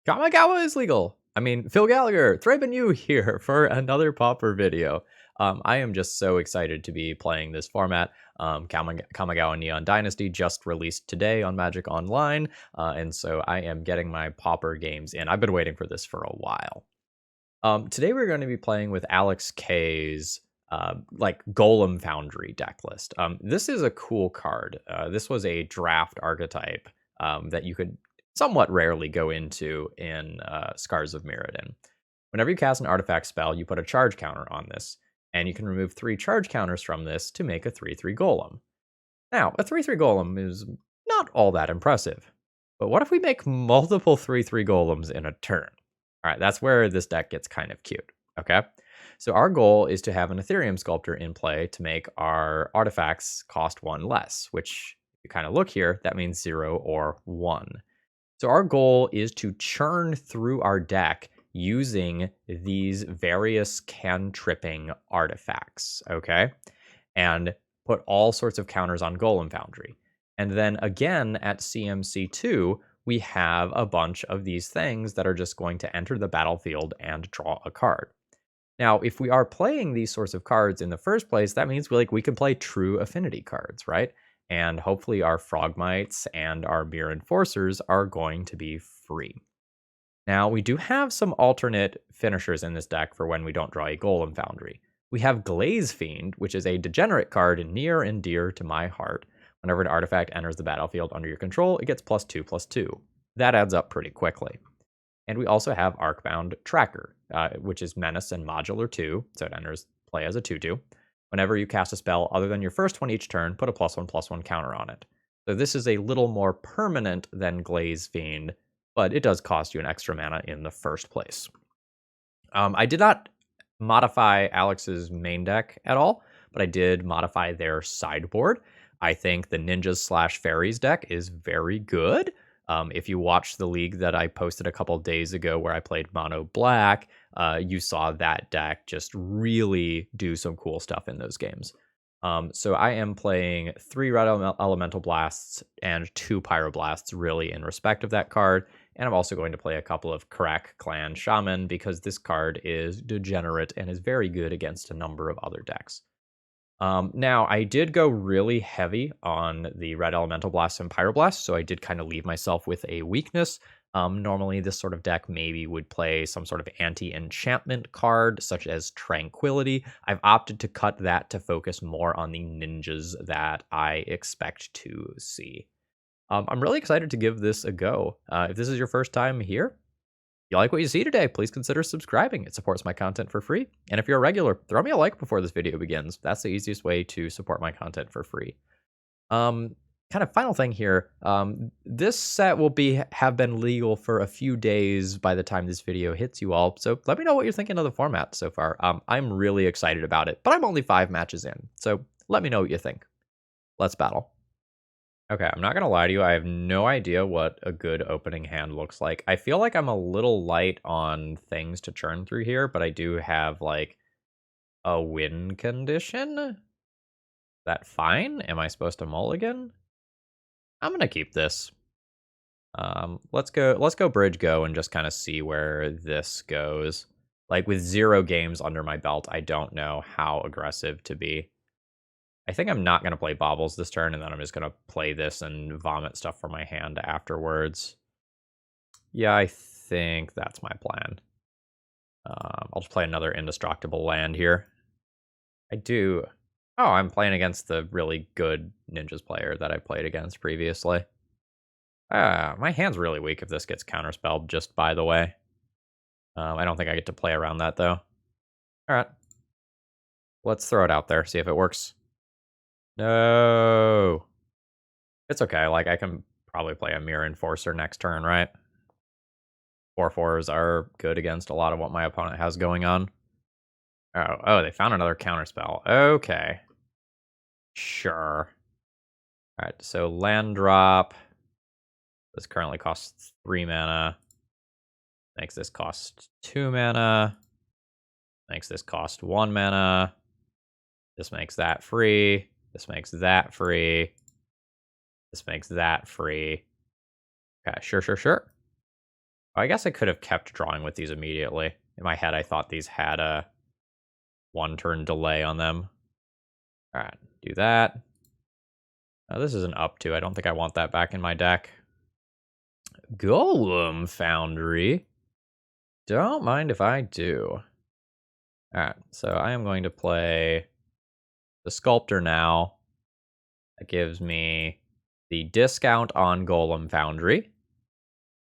Kamigawa is legal. I mean, Phil Gallagher, ThrabenU here for another Pauper video. I am just so excited to be playing this format. Kamigawa Neon Dynasty just released today on Magic Online, and so I am getting my Pauper games in. I've been waiting for this for a while. Today we're going to be playing with Alex K's like Golem Foundry deck list. This is a cool card. This was a draft archetype that you could somewhat rarely go into in Scars of Mirrodin. Whenever you cast an artifact spell, you put a charge counter on this, and you can remove 3 charge counters from this to make a 3/3 golem. Now, a 3/3 golem is not all that impressive, but what if we make multiple 3/3 golems in a turn? All right, that's where this deck gets kind of cute, okay? So our goal is to have an Ethereum Sculptor in play to make our artifacts cost 1 less, which, if you kind of look here, that means 0 or 1. So our goal is to churn through our deck using these various cantripping artifacts, okay? And put all sorts of counters on Golem Foundry. And then again at CMC2, we have a bunch of these things that are just going to enter the battlefield and draw a card. Now, if we are playing these sorts of cards in the first place, that means we can play true Affinity cards, right? And hopefully our Frogmites and our Mirror Enforcers are going to be free. Now, we do have some alternate finishers in this deck for when we don't draw a Golem Foundry. We have Glaze Fiend, which is a degenerate card near and dear to my heart. Whenever an artifact enters the battlefield under your control, it gets +2/+2. That adds up pretty quickly. And we also have Arcbound Tracker, which is Menace and Modular 2, so it enters play as a 2/2. Whenever you cast a spell other than your first one each turn, put a +1/+1 counter on it. So this is a little more permanent than Glaze Fiend, but it does cost you an extra mana in the first place. I did not modify Alex's main deck at all, but I did modify their sideboard. I think the Ninjas/Fairies deck is very good. If you watched the league that I posted a couple days ago where I played Mono Black, you saw that deck just really do some cool stuff in those games. So I am playing 3 Red Elemental Blasts and 2 Pyroblasts really in respect of that card. And I'm also going to play a couple of Karak Clan Shaman because this card is degenerate and is very good against a number of other decks. Now, I did go really heavy on the Red Elemental Blast and Pyroblast, so I did kind of leave myself with a weakness. Normally, this sort of deck maybe would play some sort of anti-enchantment card, such as Tranquility. I've opted to cut that to focus more on the ninjas that I expect to see. I'm really excited to give this a go. If this is your first time here, you like what you see today, please consider subscribing. It supports my content for free. And if you're a regular, throw me a like before this video begins. That's the easiest way to support my content for free. Kind of final thing here. This set will have been legal for a few days by the time this video hits you all. So let me know what you're thinking of the format so far. I'm really excited about it, but I'm only 5 matches in. So let me know what you think. Let's battle. Okay, I'm not going to lie to you. I have no idea what a good opening hand looks like. I feel like I'm a little light on things to churn through here, but I do have, like, a win condition. Is that fine? Am I supposed to mulligan? I'm going to keep this. Let's go bridge go and just kind of see where this goes. Like, with 0 games under my belt, I don't know how aggressive to be. I think I'm not going to play Baubles this turn, and then I'm just going to play this and vomit stuff from my hand afterwards. Yeah, I think that's my plan. I'll just play another Indestructible land here. I do... Oh, I'm playing against the really good Ninjas player that I played against previously. My hand's really weak if this gets counterspelled, just by the way. I don't think I get to play around that, though. Alright. Let's throw it out there, see if it works. No. It's okay. Like, I can probably play a Mirror Enforcer next turn, right? 4/4s are good against a lot of what my opponent has going on. Oh, they found another counterspell. Okay. Sure. All right, so land drop. This currently costs 3 mana. Makes this cost 2 mana. Makes this cost 1 mana. This makes that free. This makes that free. This makes that free. Okay, sure. I guess I could have kept drawing with these immediately. In my head, I thought these had a 1-turn delay on them. All right, do that. This is an up 2. I don't think I want that back in my deck. Golem Foundry. Don't mind if I do. All right, so I am going to play the Sculptor now. That gives me the discount on Golem Foundry.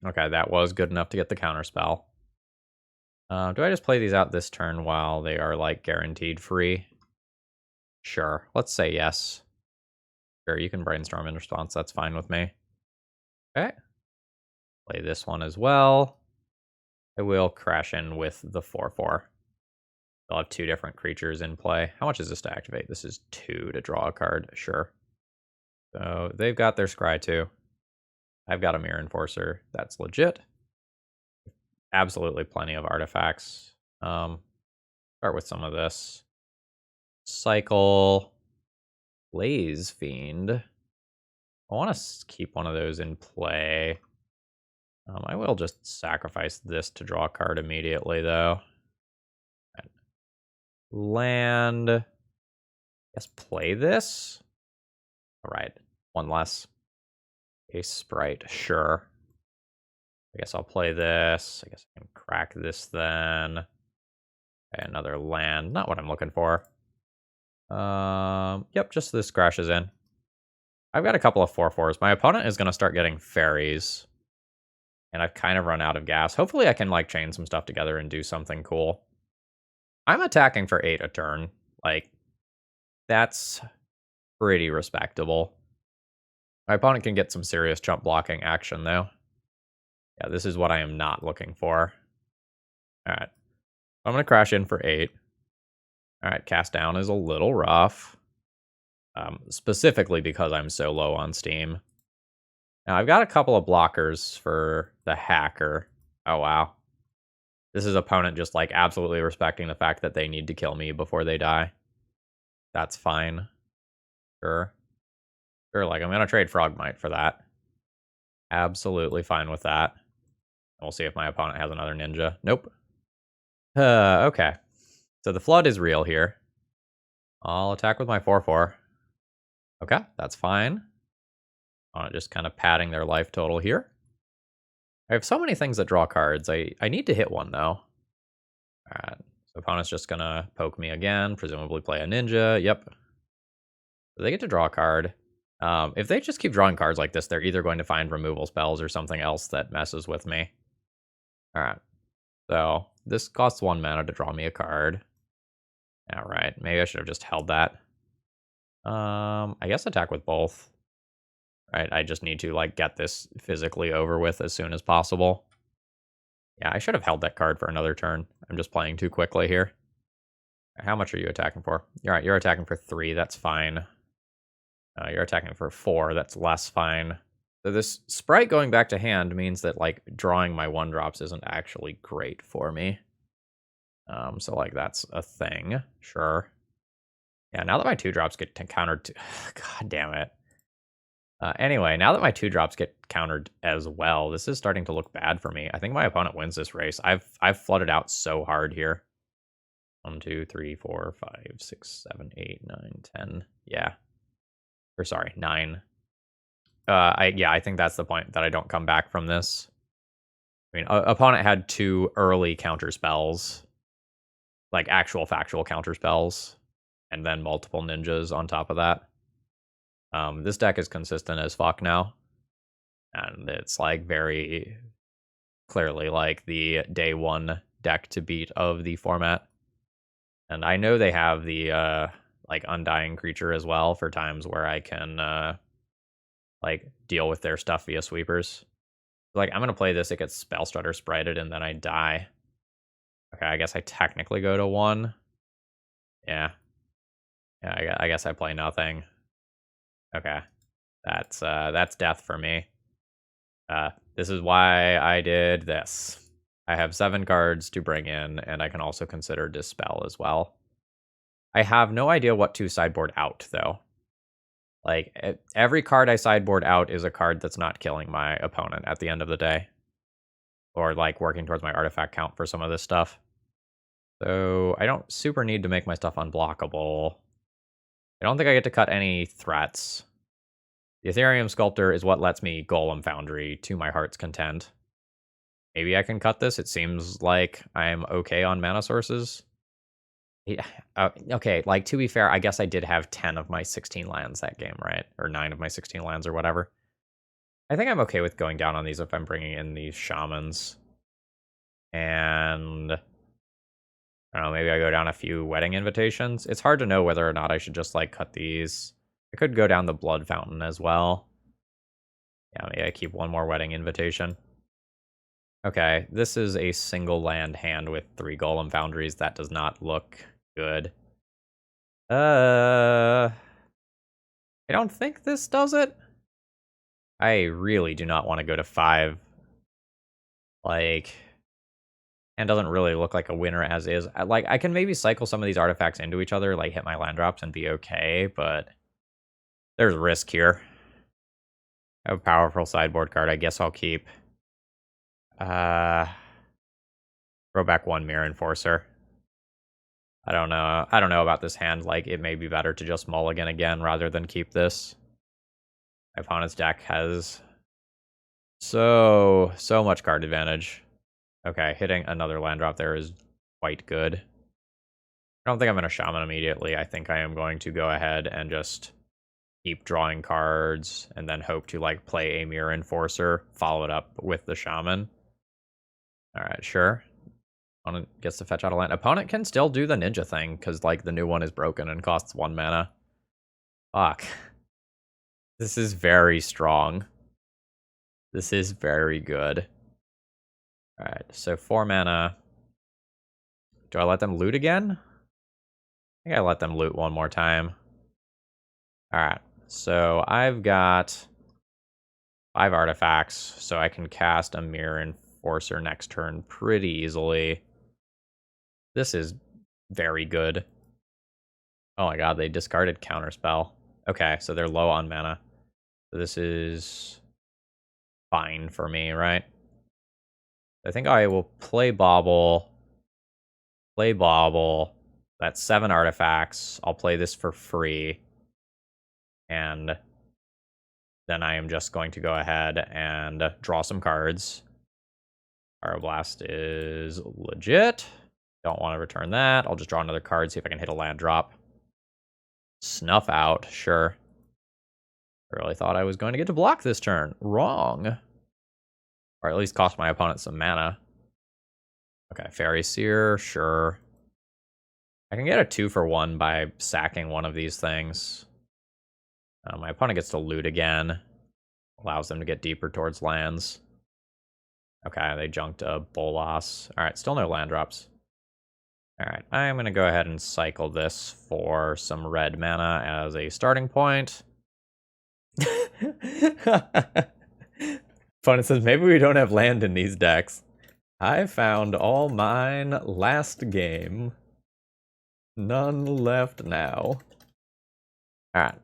Okay, that was good enough to get the counterspell. Do I just play these out this turn while they are, like, guaranteed free? Sure, let's say yes. Sure, you can brainstorm in response, that's fine with me. Okay. Play this one as well. I will crash in with the 4/4. I'll have 2 different creatures in play. How much is this to activate? This is 2 to draw a card, sure. So they've got their Scry 2. I've got a Mirror Enforcer. That's legit. Absolutely plenty of artifacts. Start with some of this. Cycle. Glaze Fiend. I want to keep one of those in play. I will just sacrifice this to draw a card immediately, though. Land. Guess play this. All right, one less. A sprite, sure. I guess I'll play this. I guess I can crack this then. Okay, another land. Not what I'm looking for. Yep, just this crashes in. I've got a couple of 4/4s. My opponent is going to start getting fairies. And I've kind of run out of gas. Hopefully I can, like, chain some stuff together and do something cool. I'm attacking for 8 a turn. Like, that's pretty respectable. My opponent can get some serious chump blocking action, though. Yeah, this is what I am not looking for. All right. I'm going to crash in for 8. All right, cast down is a little rough. Specifically because I'm so low on Steam. Now, I've got a couple of blockers for the hacker. Oh, wow. This is opponent just, like, absolutely respecting the fact that they need to kill me before they die. That's fine. Sure. Sure, like, I'm going to trade Frogmite for that. Absolutely fine with that. We'll see if my opponent has another ninja. Nope. Okay. So the flood is real here. I'll attack with my 4/4. Okay, that's fine. Just kind of padding their life total here. I have so many things that draw cards. I need to hit one, though. Alright, so opponent's just gonna poke me again, presumably play a ninja. Yep. So they get to draw a card. If they just keep drawing cards like this, they're either going to find removal spells or something else that messes with me. Alright, so this costs 1 mana to draw me a card. Alright, maybe I should have just held that. I guess attack with both. Right, I just need to, like, get this physically over with as soon as possible. Yeah, I should have held that card for another turn. I'm just playing too quickly here. How much are you attacking for? All right, you're attacking for 3. That's fine. You're attacking for 4. That's less fine. So this sprite going back to hand means that, like, drawing my 1-drops isn't actually great for me. So, like, that's a thing. Sure. Yeah, now that my 2-drops get countered to... God damn it. Anyway, now that my 2-drops get countered as well, this is starting to look bad for me. I think my opponent wins this race. I've flooded out so hard here. 1, 2, 3, 4, 5, 6, 7, 8, 9, 10. Yeah. Or sorry, 9. I think that's the point, that I don't come back from this. I mean, opponent had 2 early counter spells, like actual factual counter spells, and then multiple ninjas on top of that. This deck is consistent as fuck now. And it's, like, very clearly, like, the day 1 deck to beat of the format. And I know they have the, like, Undying Creature as well for times where I can, like, deal with their stuff via sweepers. Like, I'm going to play this, it gets Spell Strutter sprited, and then I die. Okay, I guess I technically go to 1. Yeah. Yeah, I guess I play nothing. Okay. That's death for me. This is why I did this. I have 7 cards to bring in, and I can also consider Dispel as well. I have no idea what to sideboard out, though. Like, every card I sideboard out is a card that's not killing my opponent at the end of the day. or like working towards my artifact count for some of this stuff. So I don't super need to make my stuff unblockable. I don't think I get to cut any threats. The Ethereum Sculptor is what lets me Golem Foundry to my heart's content. Maybe I can cut this. It seems like I'm okay on mana sources. Yeah, okay, like, to be fair, I guess I did have 10 of my 16 lands that game, right? Or 9 of my 16 lands or whatever. I think I'm okay with going down on these if I'm bringing in these shamans. And I don't know, maybe I go down a few wedding invitations. It's hard to know whether or not I should just, like, cut these. I could go down the blood fountain as well. Yeah, maybe I keep one more wedding invitation. Okay, this is a single land hand with 3 golem foundries. That does not look good. I don't think this does it. I really do not want to go to 5. Like, and doesn't really look like a winner as is. Like, I can maybe cycle some of these artifacts into each other, like hit my land drops and be okay, but there's risk here. I have a powerful sideboard card. I guess I'll keep. Throw back 1 Mirror Enforcer. I don't know. I don't know about this hand. Like, it may be better to just mulligan again rather than keep this. My opponent's deck has so much card advantage. Okay, hitting another land drop there is quite good. I don't think I'm going to shaman immediately. I think I am going to go ahead and just keep drawing cards and then hope to, like, play a Mirror Enforcer, follow it up with the shaman. Alright, sure. Opponent gets to fetch out a land. Opponent can still do the ninja thing, because, like, the new one is broken and costs 1 mana. Fuck. This is very strong. This is very good. Alright, so 4 mana. Do I let them loot again? I think I let them loot one more time. Alright, so I've got 5 artifacts, so I can cast a Mirror Enforcer next turn pretty easily. This is very good. Oh my god, they discarded Counterspell. Okay, so they're low on mana. So this is fine for me, right? I think I will play Bauble. Play Bauble. That's 7 artifacts. I'll play this for free. And then I am just going to go ahead and draw some cards. Pyroblast is legit. Don't want to return that. I'll just draw another card, see if I can hit a land drop. Snuff out, sure. I really thought I was going to get to block this turn. Wrong. Or at least cost my opponent some mana. Okay, Fairy Seer, sure. I can get a 2-for-1 by sacking one of these things. My opponent gets to loot again. Allows them to get deeper towards lands. Okay, they junked a Bolas. Alright, still no land drops. Alright, I'm going to go ahead and cycle this for some red mana as a starting point. Opponent says, maybe we don't have land in these decks. I found all mine last game. None left now. Alright,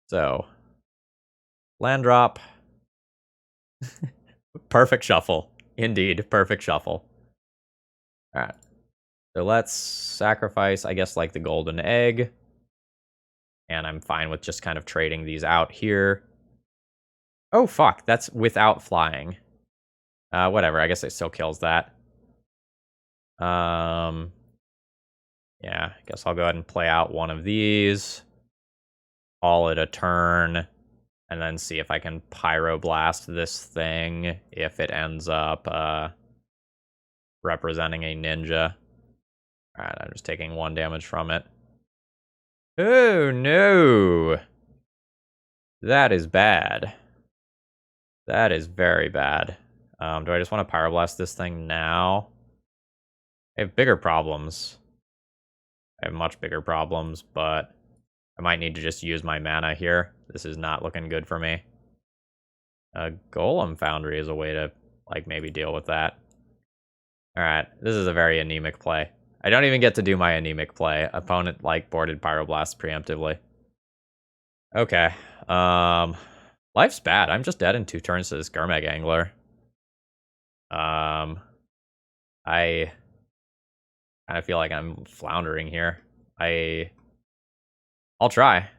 so land drop. Perfect shuffle. Indeed, perfect shuffle. Alright. So let's sacrifice, I guess, like the golden egg. And I'm fine with just kind of trading these out here. Oh, fuck. That's without flying. Whatever. I guess it still kills that. Yeah, I guess I'll go ahead and play out one of these. Call it a turn. And then see if I can pyroblast this thing if it ends up representing a ninja. Alright, I'm just taking 1 damage from it. Oh, no! That is bad. That is very bad. Do I just want to pyroblast this thing now? I have bigger problems. I have much bigger problems, but I might need to just use my mana here. This is not looking good for me. Golem Foundry is a way to, like, maybe deal with that. Alright, this is a very anemic play. I don't even get to do my anemic play. Opponent, like, boarded Pyroblast preemptively. Okay. Life's bad. I'm just dead in 2 turns to this Gurmag Angler. I kind of feel like I'm floundering here. I'll try.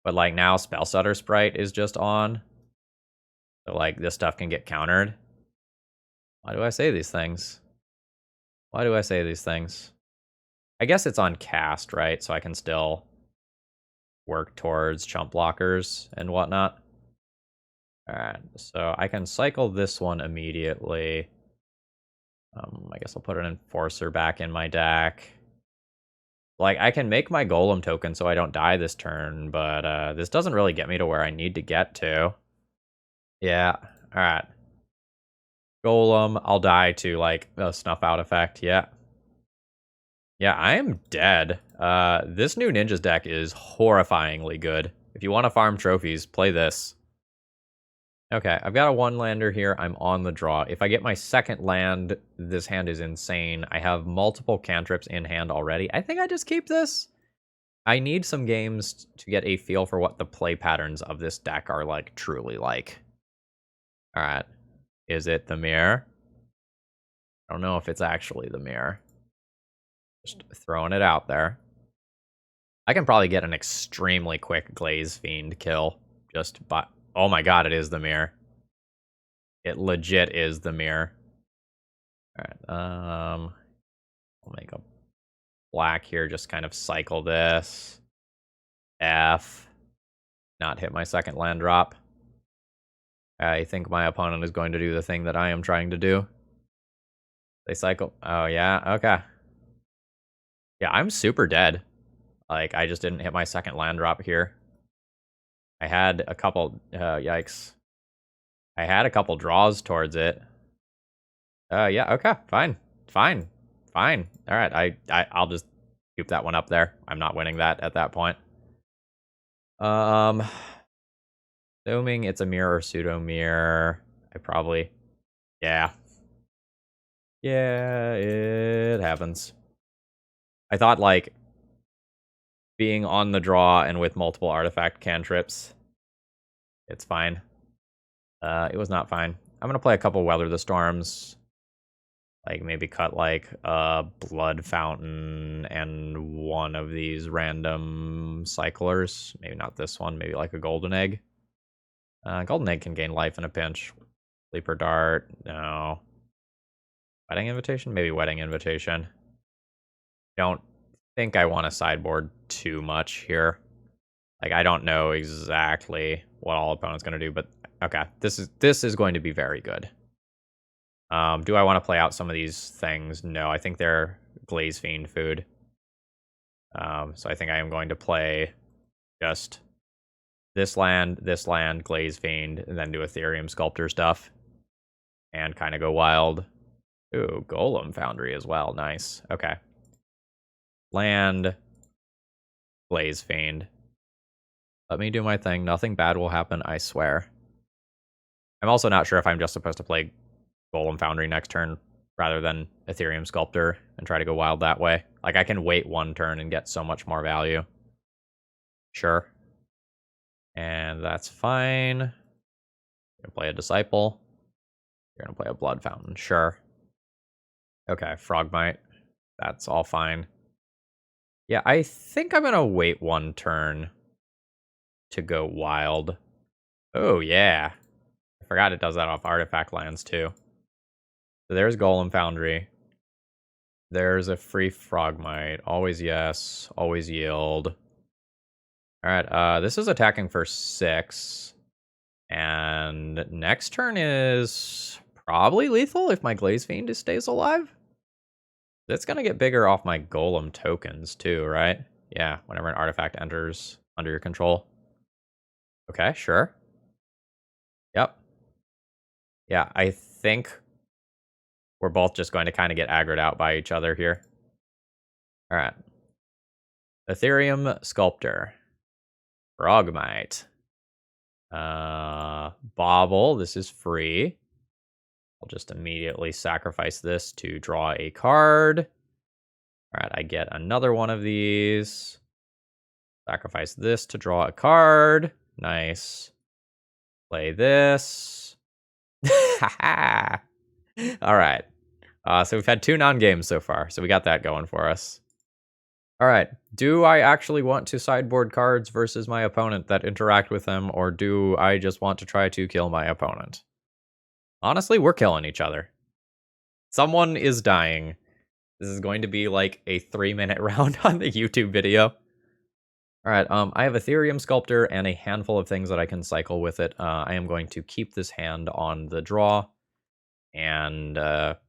But like now Spell Stutter Sprite is just on. So like this stuff can get countered. Why do I say these things? Why do I say these things? I guess it's on cast, right? So I can still work towards chump blockers and whatnot. Alright, so I can cycle this one immediately. I guess I'll put an Enforcer back in my deck. Like, I can make my Golem token so I don't die this turn, but this doesn't really get me to where I need to get to. Yeah, alright. Golem, I'll die to, like, a Snuff Out effect, yeah. Yeah, I am dead. This new Ninjas deck is horrifyingly good. If you want to farm trophies, play this. Okay, I've got a 1-lander here. I'm on the draw. If I get my second land, this hand is insane. I have multiple cantrips in hand already. I think I just keep this. I need some games to get a feel for what the play patterns of this deck are like, truly like. All right. Is it the mirror? I don't know if it's actually the mirror. Just throwing it out there. I can probably get an extremely quick Glaze Fiend kill just by... Oh my god, it is the mirror. It legit is the mirror. Alright, I'll make a black here, just kind of cycle this. F. Not hit my second land drop. I think my opponent is going to do the thing that I am trying to do. They cycle... Oh, yeah? Okay. Yeah, I'm super dead. Like, I just didn't hit my second land drop here. I had a couple... yikes. I had a couple draws towards it. Yeah, okay, fine. Fine. Fine. Alright, I'll just scoop that one up there. I'm not winning that at that point. Assuming it's a mirror or pseudo mirror, I probably... Yeah. Yeah, it happens. I thought, like, being on the draw and with multiple artifact cantrips, it's fine. It was not fine. I'm gonna play a couple Weather the Storms. Like, maybe cut, like, a Blood Fountain and one of these random cyclers. Maybe not this one. Maybe, like, a Golden Egg. Golden Egg can gain life in a pinch. Sleeper Dart. No. Wedding Invitation? Maybe Wedding Invitation. Don't think I want to sideboard too much here. Like, I don't know exactly what all opponent's going to do, but okay. This is going to be very good. Do I want to play out some of these things? No, I think they're Glaze Fiend food. So I think I am going to play just this land, Glaze Fiend, and then do Ethereum Sculptor stuff. And kind of go wild. Ooh, Golem Foundry as well. Nice. Okay. Land, Glaze Fiend. Let me do my thing. Nothing bad will happen, I swear. I'm also not sure if I'm just supposed to play Golem Foundry next turn rather than Ethereum Sculptor and try to go wild that way. Like, I can wait one turn and get so much more value. Sure. And that's fine. You're gonna play a Disciple. You're gonna play a Blood Fountain. Sure. Okay, Frogmite. That's all fine. Yeah, I think I'm gonna wait one turn to go wild. Oh, yeah. I forgot it does that off artifact lands, too. So there's Golem Foundry. There's a free Frogmite. Always yes. Always yield. Alright, this is attacking for 6. And next turn is probably lethal if my Glaze Fiend stays alive. It's gonna get bigger off my Golem tokens, too, right? Yeah, whenever an artifact enters under your control. Okay, sure. Yep. Yeah, I think we're both just going to kind of get aggroed out by each other here. All right. Ethereum Sculptor. Frogmite. Bauble. This is free. I'll just immediately sacrifice this to draw a card. All right, I get another one of these. Sacrifice this to draw a card. Nice. Play this. All right. So we've had 2 non-games so far, so we got that going for us. All right. Do I actually want to sideboard cards versus my opponent that interact with them, or do I just want to try to kill my opponent? Honestly, we're killing each other. Someone is dying. This is going to be like a 3-minute round on the YouTube video. All right, I have Ethereum Sculptor and a handful of things that I can cycle with it. I am going to keep this hand on the draw and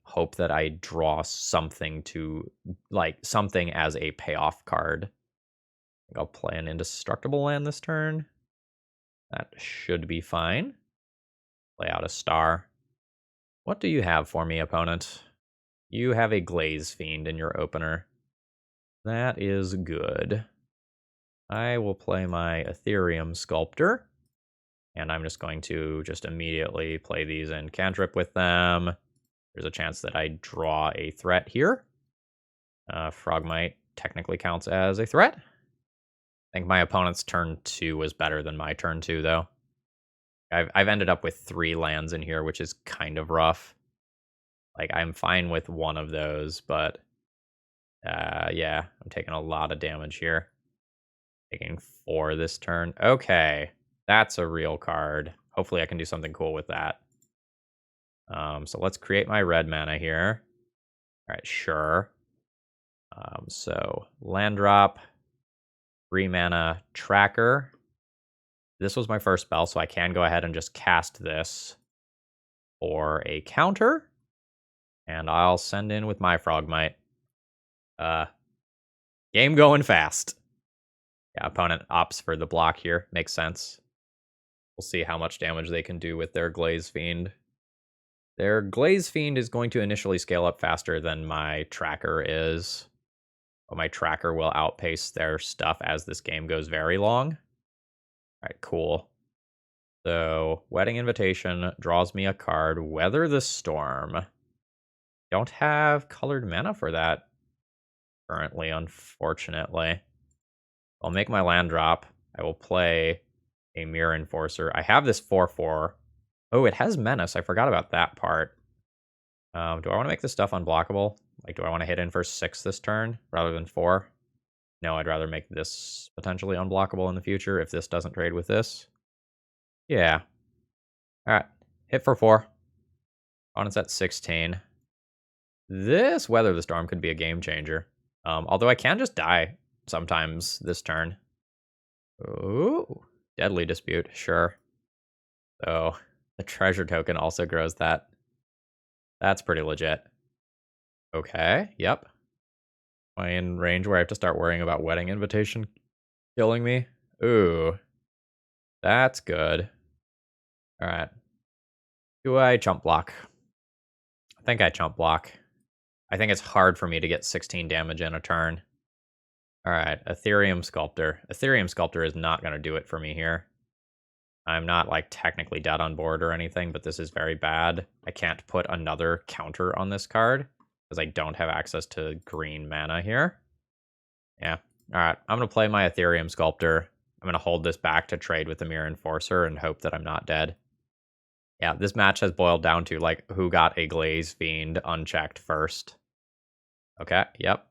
hope that I draw something to, like, something as a payoff card. I'll play an indestructible land this turn. That should be fine. Play out a star. What do you have for me, opponent? You have a Glaze Fiend in your opener. That is good. I will play my Ethereum Sculptor. And I'm just going to just immediately play these in cantrip with them. There's a chance that I draw a threat here. Frogmite technically counts as a threat. I think my opponent's turn 2 was better than my turn 2, though. I've ended up with 3 lands in here, which is kind of rough. Like, I'm fine with one of those, but yeah, I'm taking a lot of damage here. Taking 4 this turn. Okay, that's a real card. Hopefully I can do something cool with that. So let's create my red mana here. All right, sure. So land drop, 3 mana tracker. This was my first spell, so I can go ahead and just cast this for a counter. And I'll send in with my Frogmite. Game going fast. Yeah, opponent opts for the block here. Makes sense. We'll see how much damage they can do with their Glaze Fiend. Their Glaze Fiend is going to initially scale up faster than my tracker is. But my tracker will outpace their stuff as this game goes very long. All right, cool. So, Wedding Invitation draws me a card, Weather the Storm. Don't have colored mana for that currently, unfortunately. I'll make my land drop. I will play a Mirror Enforcer. I have this 4/4. Oh, it has Menace. I forgot about that part. Do I want to make this stuff unblockable? Like, do I want to hit in for 6 this turn rather than 4? No, I'd rather make this potentially unblockable in the future if this doesn't trade with this. Yeah. All right. Hit for 4. Opponent's at 16. This Weather the Storm could be a game changer. Although I can just die sometimes this turn. Ooh. Deadly Dispute. Sure. So the treasure token also grows that. That's pretty legit. Okay. Yep. Am I in range where I have to start worrying about Wedding Invitation killing me? Ooh. That's good. All right. Do I chump block? I think I chump block. I think it's hard for me to get 16 damage in a turn. All right. Ethereum Sculptor. Ethereum Sculptor is not going to do it for me here. I'm not, like, technically dead on board or anything, but this is very bad. I can't put another counter on this card because I don't have access to green mana here. Yeah. All right. I'm going to play my Ethereum Sculptor. I'm going to hold this back to trade with the Mirror Enforcer and hope that I'm not dead. Yeah, this match has boiled down to, like, who got a Glaze Fiend unchecked first. Okay, yep.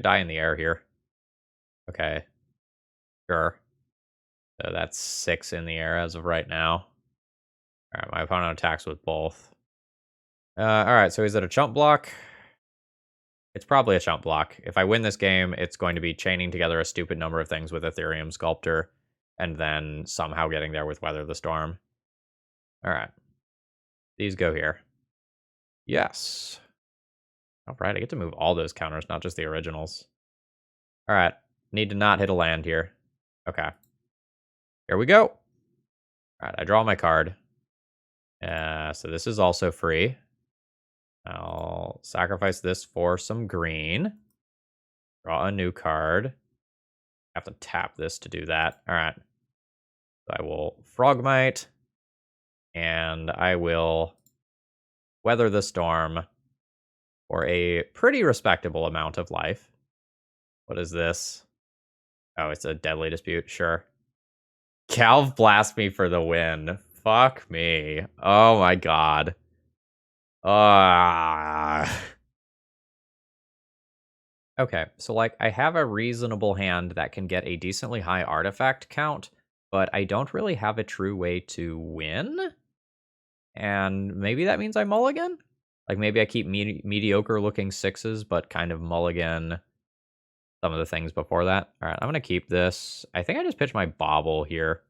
Die in the air here. Okay. Sure. So that's 6 in the air as of right now. All right, my opponent attacks with both. All right, so is it a chump block? It's probably a chump block. If I win this game, it's going to be chaining together a stupid number of things with Ethereum Sculptor, and then somehow getting there with Weather the Storm. All right. These go here. Yes. All right, I get to move all those counters, not just the originals. All right, need to not hit a land here. Okay. Here we go. All right, I draw my card. So this is also free. I'll sacrifice this for some green. Draw a new card. I have to tap this to do that. All right. So I will Frogmite. And I will Weather the Storm for a pretty respectable amount of life. What is this? Oh, it's a Deadly Dispute. Sure. Calv blast me for the win. Fuck me. Oh my god. Okay, so like I have a reasonable hand that can get a decently high artifact count, but I don't really have a true way to win. And maybe that means I mulligan? Like maybe I keep mediocre looking sixes, but kind of mulligan some of the things before that. All right, I'm going to keep this. I think I just pitch my bobble here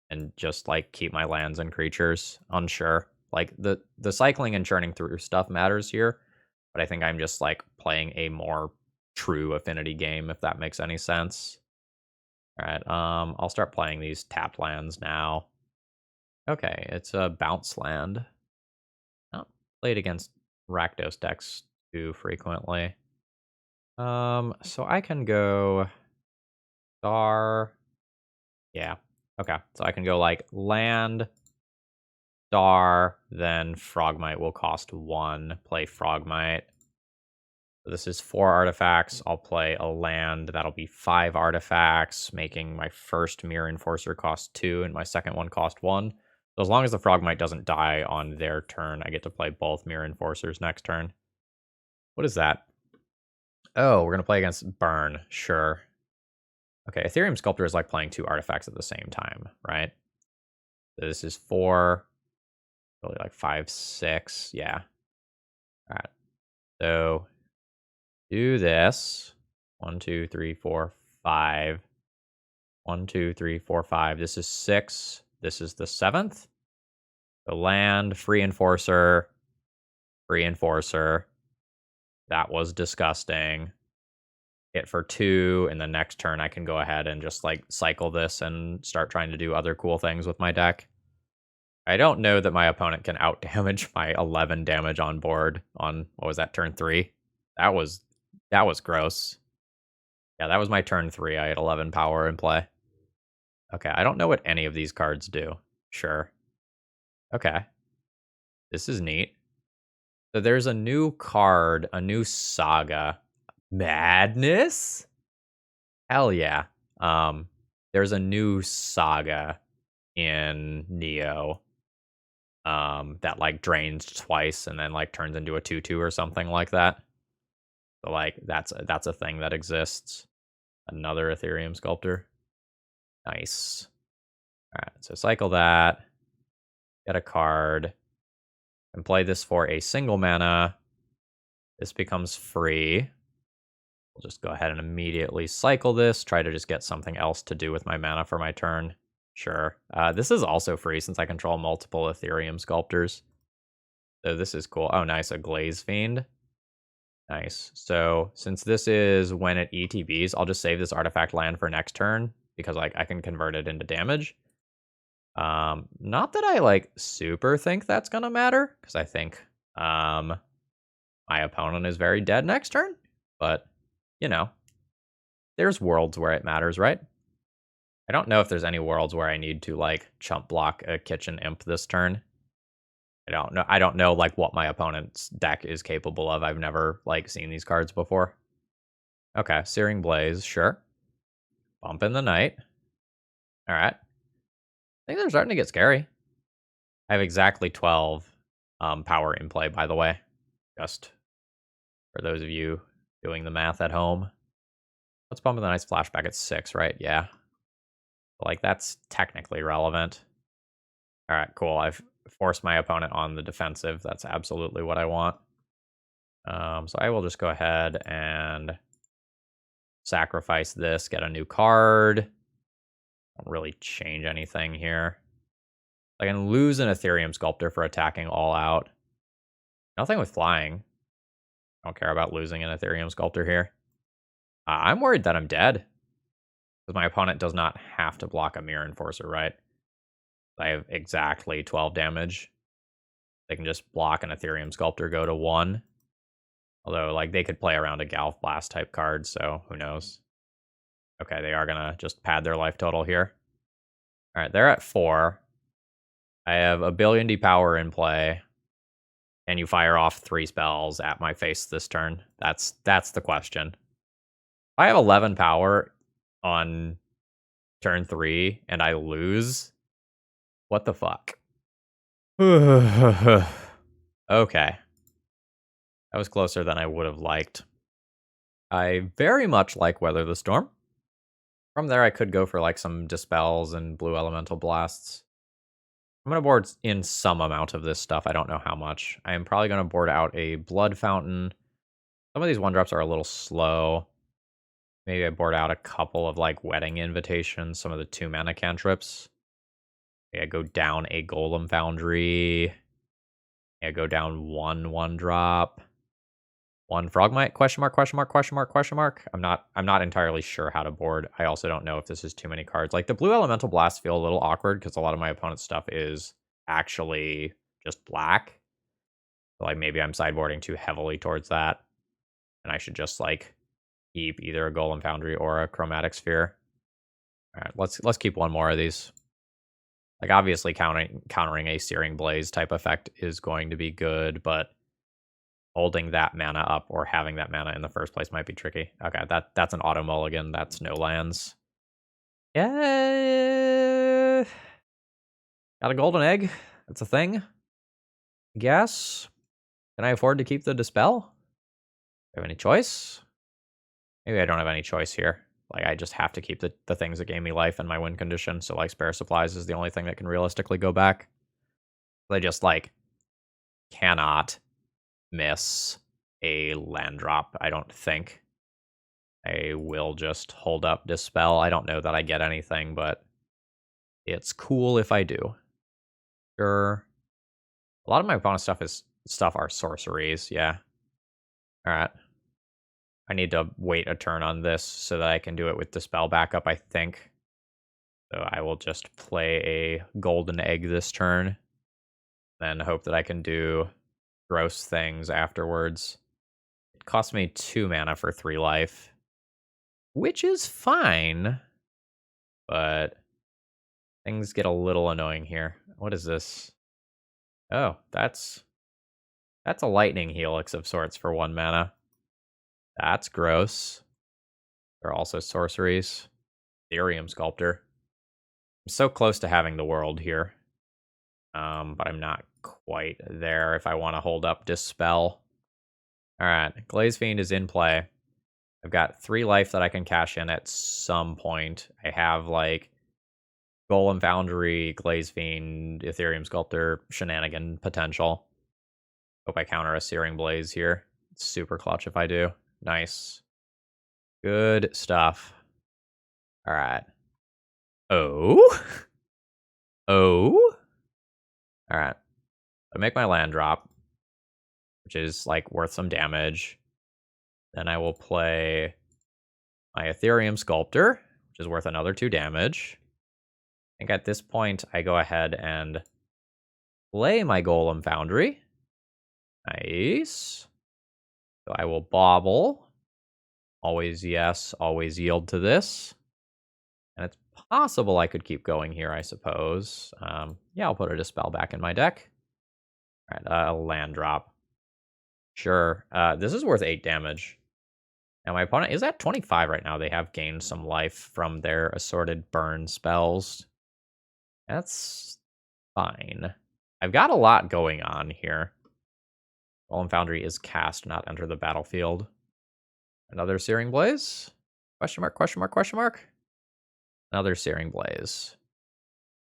and just like keep my lands and creatures. Unsure. Like the cycling and churning through stuff matters here, but I think I'm just like playing a more true affinity game, if that makes any sense. All right, I'll start playing these tapped lands now. Okay, it's a bounce land. Oh, played against Rakdos decks too frequently. So I can go star. Yeah. Okay. So I can go like land, star, then Frogmite will cost 1. Play Frogmite. So this is 4 artifacts. I'll play a land. That'll be 5 artifacts, making my first Mirror Enforcer cost 2 and my second one cost 1. So as long as the Frogmite doesn't die on their turn, I get to play both Mirror Enforcers next turn. What is that? Oh, we're going to play against Burn. Sure. Okay, Ethereum Sculptor is like playing 2 artifacts at the same time, right? So this is 4, really like 5, 6. Yeah. All right. So do this. 1, 2, 3, 4, 5. 1, 2, 3, 4, 5. This is 6. This is the 7th. The land, free enforcer, free enforcer. That was disgusting. Hit for 2, and the next turn I can go ahead and just like cycle this and start trying to do other cool things with my deck. I don't know that my opponent can out damage my 11 damage on board on, what was that, turn 3? That was gross. Yeah, that was my turn 3. I had 11 power in play. Okay, I don't know what any of these cards do. Sure. Okay. This is neat. So there's a new card, a new saga. Madness? Hell yeah. There's a new saga in Neo. That like drains twice and then like turns into a 2/2 or something like that. So like that's a thing that exists. Another Ethereum Sculptor. Nice. All right, so cycle that. Get a card. And play this for a single mana. This becomes free. We'll just go ahead and immediately cycle this. Try to just get something else to do with my mana for my turn. Sure. This is also free since I control multiple Ethereum Sculptors. So this is cool. Oh, nice. A Glaze Fiend. Nice. So since this is when it ETBs, I'll just save this artifact land for next turn because like I can convert it into damage. Not that I like super think that's gonna matter because I think my opponent is very dead next turn, but you know, there's worlds where it matters, right? I don't know if there's any worlds where I need to like chump block a kitchen imp this turn. I don't know like what my opponent's deck is capable of. I've never like seen these cards before. Okay, Searing Blaze, sure. Bump in the night. All right. I think they're starting to get scary. I have exactly 12 power in play, by the way. Just for those of you doing the math at home. Let's bump in the night's flashback at 6, right? Yeah. Like, that's technically relevant. All right, cool. I've forced my opponent on the defensive. That's absolutely what I want. So I will just go ahead and sacrifice this, get a new card. Don't really change anything here. I can lose an Ethereum Sculptor for attacking all out. Nothing with flying. I don't care about losing an Ethereum Sculptor here. I'm worried that I'm dead. Because my opponent does not have to block a Mirror Enforcer, right? I have exactly 12 damage. They can just block an Ethereum Sculptor, go to 1. Although, like, they could play around a Galv Blast type card, so who knows. Okay, they are going to just pad their life total here. All right, they're at 4. I have a billion depower in play. And you fire off 3 spells at my face this turn. That's the question. If I have 11 power on turn 3 and I lose, what the fuck? Okay. That was closer than I would have liked. I very much like Weather the Storm. From there, I could go for like some Dispels and Blue Elemental Blasts. I'm going to board in some amount of this stuff. I don't know how much. I am probably going to board out a Blood Fountain. Some of these 1-drops are a little slow. Maybe I board out a couple of like Wedding Invitations, some of the 2-mana cantrips. Maybe I go down a Golem Foundry. Maybe I go down 1-drop. 1 Frogmite, question mark, question mark, question mark, question mark. I'm not entirely sure how to board. I also don't know if this is too many cards. Like the Blue Elemental Blasts feel a little awkward because a lot of my opponent's stuff is actually just black. So like maybe I'm sideboarding too heavily towards that. And I should just like keep either a Golem Foundry or a Chromatic Sphere. All right, let's keep one more of these. Like obviously countering a Searing Blaze type effect is going to be good, but holding that mana up or having that mana in the first place might be tricky. Okay, that's an auto mulligan. That's no lands. Yeah. Got a golden egg. That's a thing. Guess. Can I afford to keep the Dispel? Do I have any choice? Maybe I don't have any choice here. Like, I just have to keep the things that gave me life and my win condition. So, like, Spare Supplies is the only thing that can realistically go back. They just, like, cannot miss a land drop, I don't think. I will just hold up Dispel. I don't know that I get anything, but it's cool if I do. Sure. A lot of my opponent's stuff are sorceries, yeah. Alright. I need to wait a turn on this so that I can do it with Dispel backup, I think. So I will just play a golden egg this turn. Then hope that I can do gross things afterwards. It cost me 2 mana for 3 life, which is fine, but things get a little annoying here. What is this? Oh, that's a lightning helix of sorts for 1 mana. That's gross. They're also sorceries. Ethereum Sculptor. I'm so close to having the world here. But I'm not quite there if I want to hold up Dispel. Alright, Glaze Fiend is in play. I've got 3 life that I can cash in at some point. I have, like, Golem Foundry, Glaze Fiend, Ethereum Sculptor, Shenanigan potential. Hope I counter a Searing Blaze here. It's super clutch if I do. Nice. Good stuff. Alright. Oh? Oh? Alright. I make my land drop, which is, like, worth some damage. Then I will play my Ethereum Sculptor, which is worth another 2 damage. I think at this point, I go ahead and play my Golem Foundry. Nice. So I will bobble. Always yes, always yield to this. And it's possible I could keep going here, I suppose. Yeah, I'll put a Dispel back in my deck. All right, a land drop. Sure. This is worth 8 damage. Now my opponent is at 25 right now. They have gained some life from their assorted burn spells. That's fine. I've got a lot going on here. Golem Foundry is cast, not enter the battlefield. Another Searing Blaze? Question mark, question mark, question mark? Another Searing Blaze.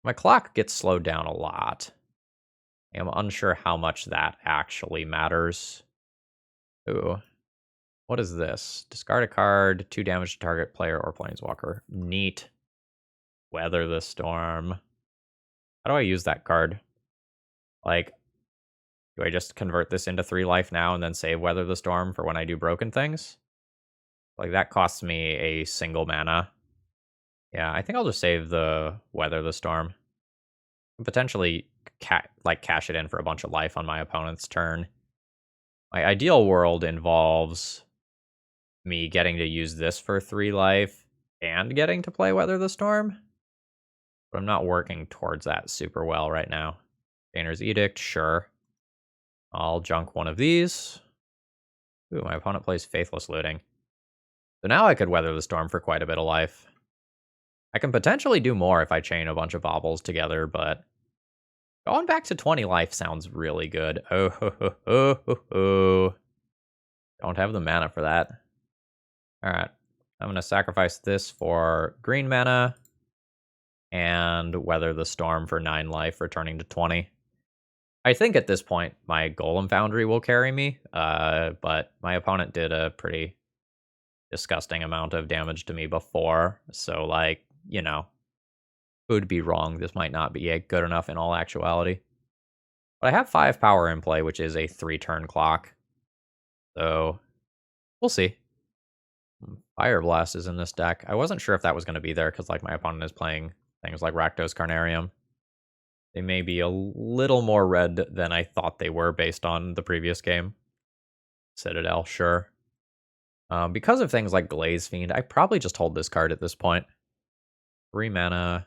My clock gets slowed down a lot. I'm unsure how much that actually matters. Ooh. What is this? Discard a card, 2 damage to target player or planeswalker. Neat. Weather the Storm. How do I use that card? Like, do I just convert this into 3 life now and then save Weather the Storm for when I do broken things? Like, that costs me a single mana. Yeah, I think I'll just save the Weather the Storm. Potentially, cash it in for a bunch of life on my opponent's turn. My ideal world involves me getting to use this for 3 life and getting to play Weather the Storm. But I'm not working towards that super well right now. Painter's Edict, sure. I'll junk one of these. Ooh, my opponent plays Faithless Looting. So now I could Weather the Storm for quite a bit of life. I can potentially do more if I chain a bunch of baubles together, but going back to 20 life sounds really good. Oh, ho, ho, ho, ho, ho. Don't have the mana for that. Alright. I'm going to sacrifice this for green mana. And Weather the Storm for 9 life, returning to 20. I think at this point, my Golem Foundry will carry me. But my opponent did a pretty disgusting amount of damage to me before. So, like, you know, could be wrong. This might not be good enough in all actuality. But I have 5 power in play, which is a 3-turn clock. So, we'll see. Fire Blast is in this deck. I wasn't sure if that was going to be there, because, like, my opponent is playing things like Rakdos Carnarium. They may be a little more red than I thought they were based on the previous game. Citadel, sure. Because of things like Glaze Fiend, I probably just hold this card at this point. 3 mana.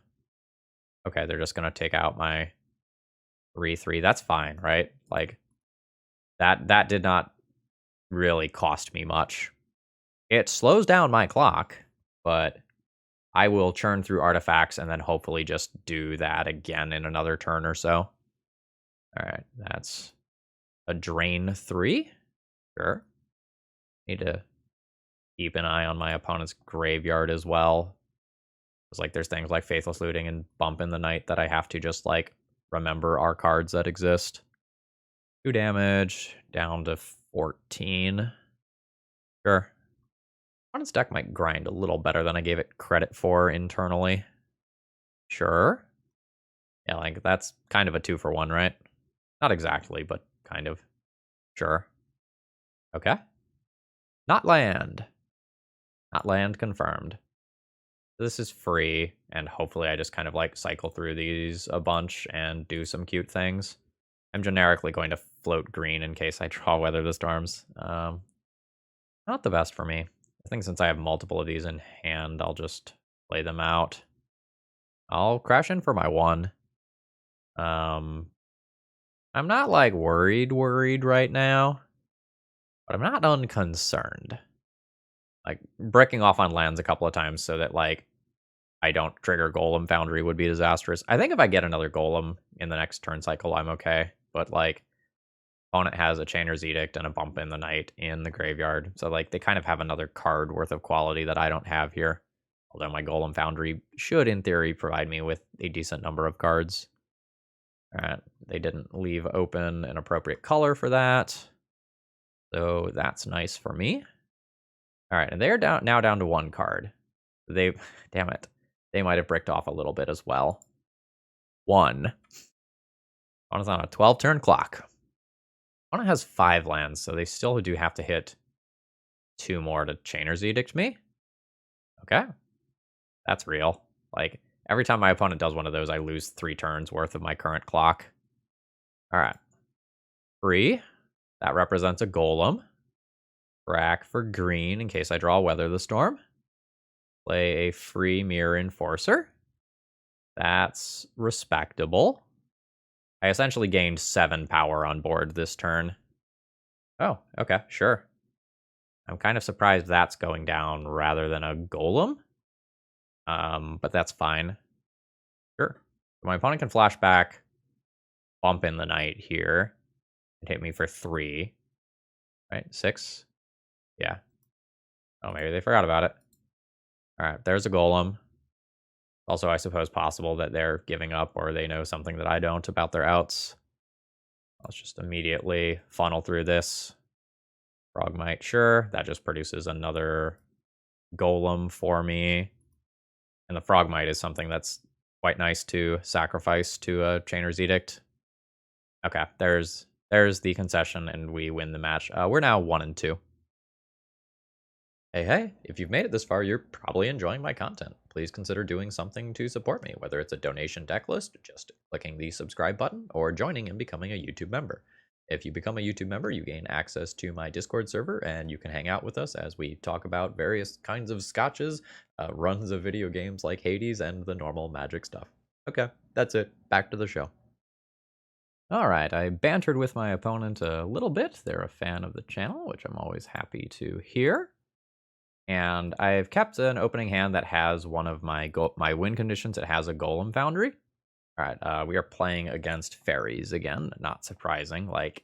Okay, they're just going to take out my 3/3. That's fine, right? Like, that did not really cost me much. It slows down my clock, but I will churn through artifacts and then hopefully just do that again in another turn or so. Alright, that's a drain 3. Sure. Need to keep an eye on my opponent's graveyard as well. It's like there's things like Faithless Looting and Bump in the Night that I have to just, like, remember are cards that exist. 2 damage, down to 14. Sure. Opponent's deck might grind a little better than I gave it credit for internally. Sure. Yeah, like, that's kind of a 2-for-1, right? Not exactly, but kind of. Sure. Okay. Not land. Not land confirmed. This is free, and hopefully I just kind of, like, cycle through these a bunch and do some cute things. I'm generically going to float green in case I draw Weather the Storms. Not the best for me. I think since I have multiple of these in hand, I'll just play them out. I'll crash in for my 1. I'm not, like, worried right now, but I'm not unconcerned. Like, breaking off on lands a couple of times so that, like, I don't trigger Golem Foundry would be disastrous. I think if I get another Golem in the next turn cycle, I'm okay. But, like, opponent has a Chainer's Edict and a Bump in the Night in the graveyard. So, like, they kind of have another card worth of quality that I don't have here. Although my Golem Foundry should, in theory, provide me with a decent number of cards. Alright, they didn't leave open an appropriate color for that. So that's nice for me. Alright, and they're now down to 1 card. Damn it. They might have bricked off a little bit as well. 1. Opponent's on a 12-turn clock. Opponent has 5 lands, so they still do have to hit 2 more to Chainer's Edict me. Okay. That's real. Like, every time my opponent does one of those, I lose 3 turns worth of my current clock. Alright. 3. That represents a Golem. Crack for green in case I draw Weather the Storm. Play a free Mirror Enforcer. That's respectable. I essentially gained 7 power on board this turn. Oh, okay, sure. I'm kind of surprised that's going down rather than a Golem. But that's fine. Sure. My opponent can flash back, Bump in the Night here, and hit me for 3. Right, 6? Yeah. Oh, maybe they forgot about it. Alright, there's a Golem. Also, I suppose possible that they're giving up or they know something that I don't about their outs. Let's just immediately funnel through this. Frogmite, sure. That just produces another Golem for me. And the Frogmite is something that's quite nice to sacrifice to a Chainer's Edict. Okay, there's the concession, and we win the match. We're now 1-2. Hey, if you've made it this far, you're probably enjoying my content. Please consider doing something to support me, whether it's a donation deck list, just clicking the subscribe button, or joining and becoming a YouTube member. If you become a YouTube member, you gain access to my Discord server, and you can hang out with us as we talk about various kinds of scotches, runs of video games like Hades, and the normal Magic stuff. Okay, that's it. Back to the show. Alright, I bantered with my opponent a little bit. They're a fan of the channel, which I'm always happy to hear. And I've kept an opening hand that has one of my win conditions. It has a Golem Foundry. Alright, we are playing against fairies again. Not surprising. Like,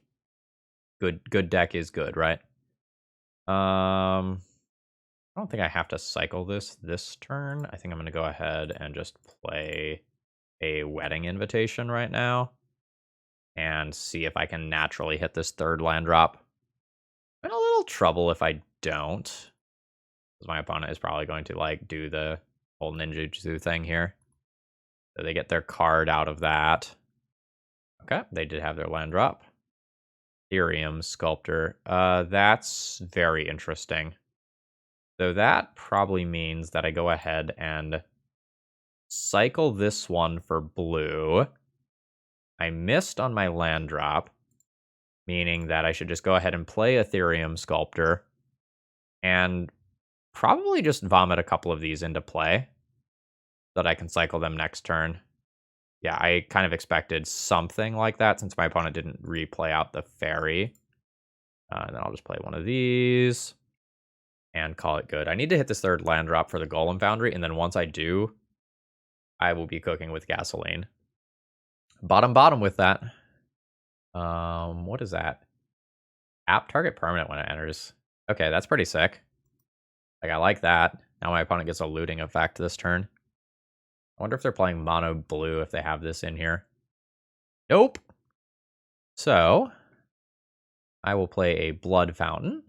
good deck is good, right? I don't think I have to cycle this turn. I think I'm going to go ahead and just play a wedding invitation right now and see if I can naturally hit this third land drop. I'm in a little trouble if I don't, because my opponent is probably going to like do the whole ninjutsu thing here. So they get their card out of that. Okay, they did have their land drop. Ethereum Sculptor. That's very interesting. So that probably means that I go ahead and cycle this one for blue. I missed on my land drop, meaning that I should just go ahead and play Ethereum Sculptor and probably just vomit a couple of these into play so that I can cycle them next turn. Yeah, I kind of expected something like that since my opponent didn't replay out the fairy. And then I'll just play one of these and call it good. I need to hit this third land drop for the Golem Foundry, and then once I do, I will be cooking with gasoline. Bottom with that. What is that? App target permanent when it enters. Okay, that's pretty sick. Like, I like that. Now my opponent gets a looting effect this turn. I wonder if they're playing mono blue if they have this in here. Nope. So, I will play a Blood Fountain.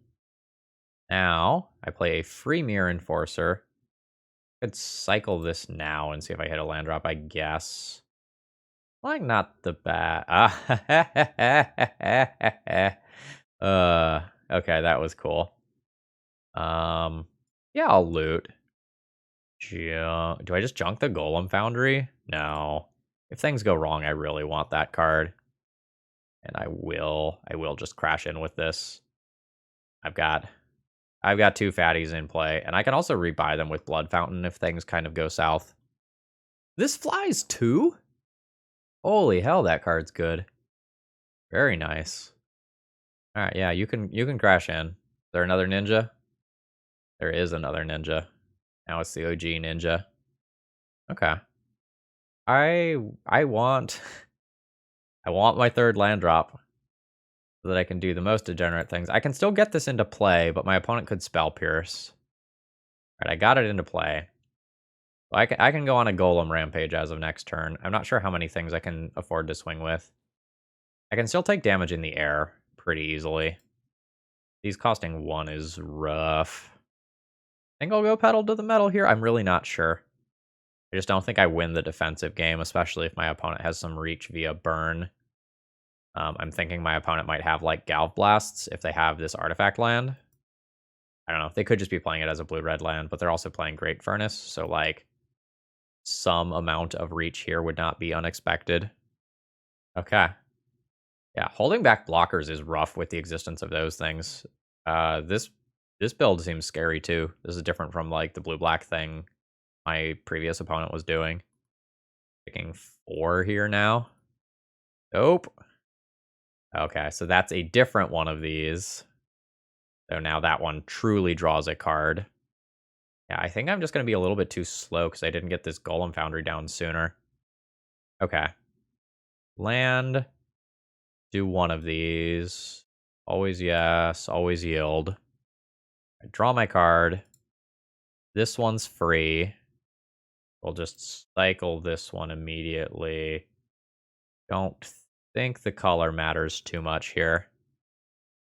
Now, I play a free Mirror Enforcer. I could cycle this now and see if I hit a land drop, I guess. Like, not the bad. Okay, that was cool. Yeah, I'll loot. Do I just junk the Golem Foundry? No. If things go wrong, I really want that card. And I will just crash in with this. I've got two fatties in play, and I can also rebuy them with Blood Fountain if things kind of go south. This flies too? Holy hell, that card's good. Very nice. Alright, yeah, you can crash in. Is there another ninja? There is another ninja. Now it's the OG ninja. Okay. I want I want my third land drop so that I can do the most degenerate things. I can still get this into play, but my opponent could Spell Pierce. Alright, I got it into play. I can go on a Golem Rampage as of next turn. I'm not sure how many things I can afford to swing with. I can still take damage in the air pretty easily. These costing 1 is rough. I think I'll go pedal to the metal here. I'm really not sure. I just don't think I win the defensive game, especially if my opponent has some reach via burn. I'm thinking my opponent might have like Galv Blasts if they have this artifact land. I don't know. They could just be playing it as a blue-red land, but they're also playing Great Furnace, so like some amount of reach here would not be unexpected. Okay. Yeah, holding back blockers is rough with the existence of those things. This build seems scary too. This is different from like the blue-black thing my previous opponent was doing. Picking 4 here now. Nope. Okay, so that's a different one of these. So now that one truly draws a card. Yeah, I think I'm just going to be a little bit too slow because I didn't get this Golem Foundry down sooner. Okay. Land. Do one of these. Always yes, always yield. I draw my card. This one's free. We'll just cycle this one immediately. Don't think the color matters too much here.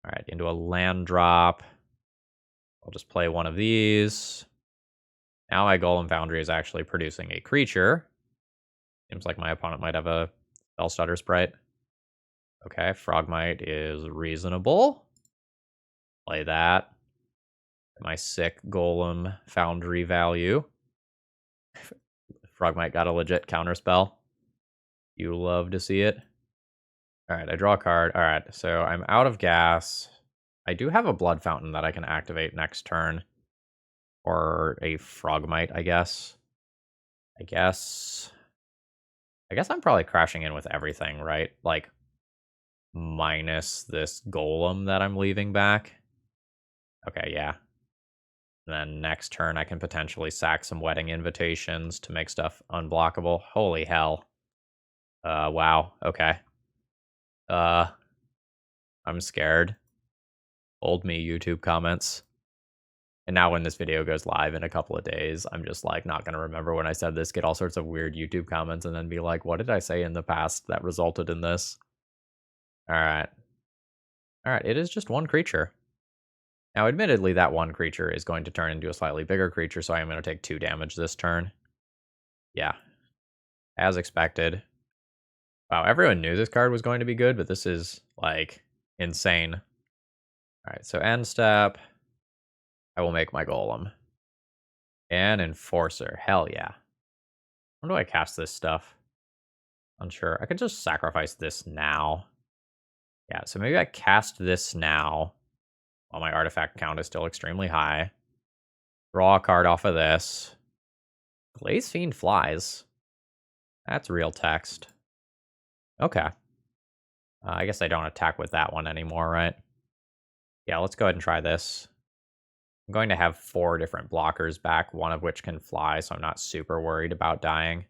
All right, into a land drop. I'll just play one of these. Now my Golem Foundry is actually producing a creature. Seems like my opponent might have a Spell Stutter Sprite. Okay, Frogmite is reasonable. Play that. My sick Golem Foundry value. Frogmite got a legit counterspell. You love to see it. Alright, I draw a card. Alright, so I'm out of gas. I do have a Blood Fountain that I can activate next turn. Or a Frogmite, I guess. I guess I'm probably crashing in with everything, right? Like, minus this Golem that I'm leaving back. Okay, yeah. And then next turn, I can potentially sack some Wedding Invitations to make stuff unblockable. Holy hell. Wow. Okay. I'm scared. Old me YouTube comments. And now when this video goes live in a couple of days, I'm just like not going to remember when I said this, get all sorts of weird YouTube comments and then be like, what did I say in the past that resulted in this? All right. All right, it is just one creature. Now, admittedly, that one creature is going to turn into a slightly bigger creature, so I am going to take 2 damage this turn. Yeah, as expected. Wow, everyone knew this card was going to be good, but this is, like, insane. All right, so end step. I will make my golem. And Enforcer. Hell yeah. When do I cast this stuff? Unsure. I could just sacrifice this now. Yeah, so maybe I cast this now while my artifact count is still extremely high. Draw a card off of this. Glaze Fiend flies. That's real text. Okay. I guess I don't attack with that one anymore, right? Yeah, let's go ahead and try this. I'm going to have 4 different blockers back, one of which can fly, so I'm not super worried about dying.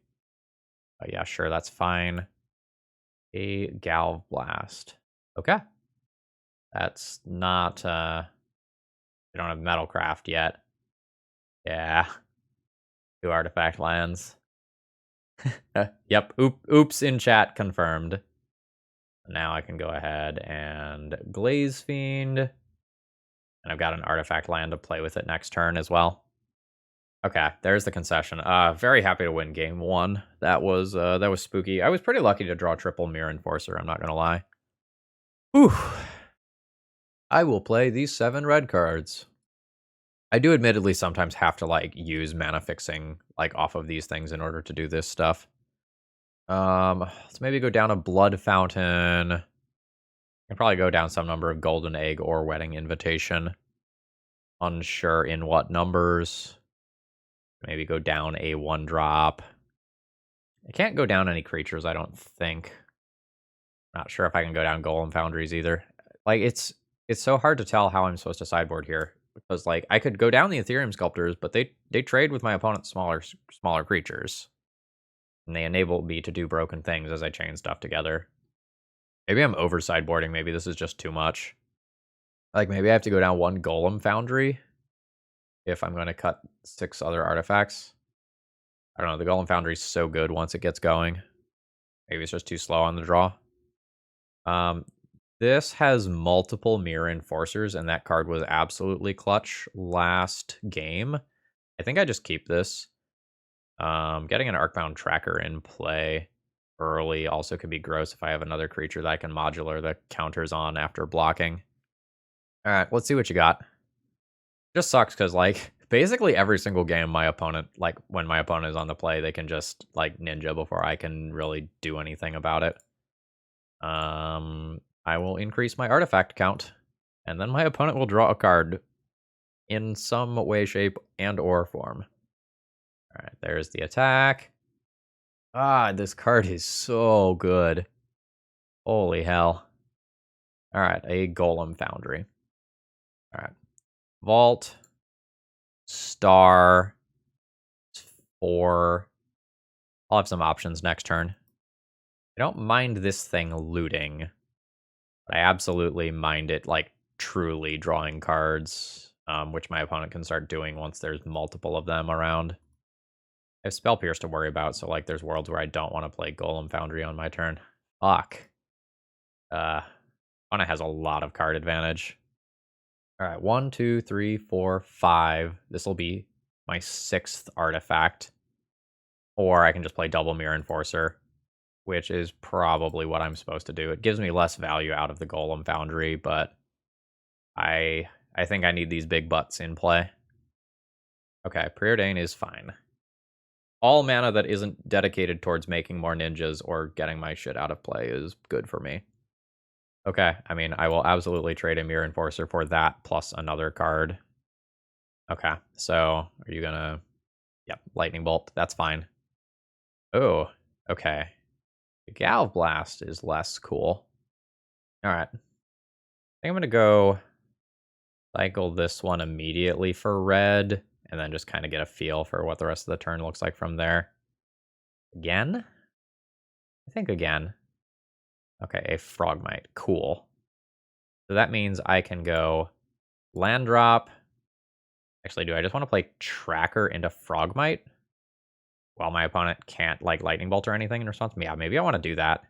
But yeah, sure, that's fine. A Galv Blast. Okay. That's not, I don't have Metalcraft yet. Yeah. 2 artifact lands. Yep, oops in chat confirmed. Now I can go ahead and Glaze Fiend. And I've got an artifact land to play with it next turn as well. Okay, there's the concession. Very happy to win game 1. That was spooky. I was pretty lucky to draw triple Mirror Enforcer, I'm not gonna lie. Whew. I will play these 7 red cards. I do admittedly sometimes have to like use mana fixing like off of these things in order to do this stuff. Let's maybe go down a Blood Fountain. I can probably go down some number of Golden Egg or Wedding Invitation. Unsure in what numbers. Maybe go down a 1-drop. I can't go down any creatures, I don't think. Not sure if I can go down Golem Foundries either. Like, it's so hard to tell how I'm supposed to sideboard here. Because, like, I could go down the Ethereum Sculptors, but they trade with my opponent's smaller creatures. And they enable me to do broken things as I chain stuff together. Maybe I'm over sideboarding. Maybe this is just too much. Like, maybe I have to go down 1 Golem Foundry if I'm going to cut 6 other artifacts. I don't know. The Golem Foundry is so good once it gets going. Maybe it's just too slow on the draw. This has multiple Mirror Enforcers, and that card was absolutely clutch last game. I think I just keep this. Getting an Arcbound Tracker in play early also could be gross if I have another creature that I can modular the counters on after blocking. All right, let's see what you got. Just sucks because, like, basically every single game my opponent, like, when my opponent is on the play, they can just, like, ninja before I can really do anything about it. I will increase my artifact count, and then my opponent will draw a card in some way, shape, and or form. All right, there's the attack. This card is so good. Holy hell. All right, a Golem Foundry. All right. Vault. Star. 4. I'll have some options next turn. I don't mind this thing looting. But I absolutely mind it, like, truly drawing cards, which my opponent can start doing once there's multiple of them around. I have Spell Pierce to worry about, so, like, there's worlds where I don't want to play Golem Foundry on my turn. Fuck. Anna has a lot of card advantage. All right, 1, 2, 3, 4, 5. This will be my 6th artifact. Or I can just play double Mirror Enforcer, which is probably what I'm supposed to do. It gives me less value out of the Golem Foundry, but I think I need these big butts in play. Okay, Preordain is fine. All mana that isn't dedicated towards making more ninjas or getting my shit out of play is good for me. Okay, I mean, I will absolutely trade a Mirror Enforcer for that plus another card. Okay, so are you gonna... Yep, Lightning Bolt, that's fine. Oh, okay. Galv Blast is less cool. Alright. I think I'm gonna go cycle this one immediately for red, and then just kind of get a feel for what the rest of the turn looks like from there. Again? I think again. Okay, a Frogmite. Cool. So that means I can go land drop. Actually, do I just want to play Tracker into Frogmite? While my opponent can't, like, Lightning Bolt or anything in response? Yeah, maybe I want to do that.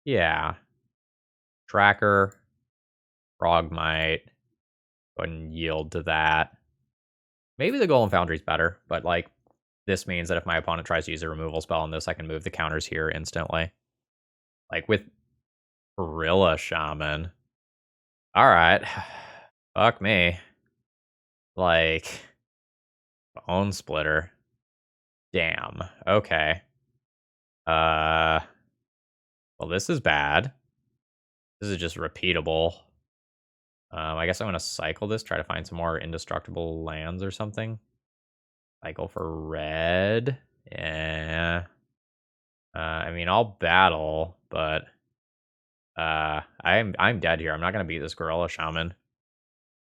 Yeah. Tracker, Frogmite, go ahead and yield to that. Maybe the Golem Foundry's better, but, like, this means that if my opponent tries to use a removal spell on this, I can move the counters here instantly. Like, with Gorilla Shaman. Alright. Fuck me. Like, Bone Splitter. Damn. Okay. Well, this is bad. This is just repeatable. I guess I'm gonna cycle this, try to find some more indestructible lands or something. Cycle for red. Yeah. I mean, I'll battle, but I'm dead here. I'm not gonna beat this Gorilla Shaman.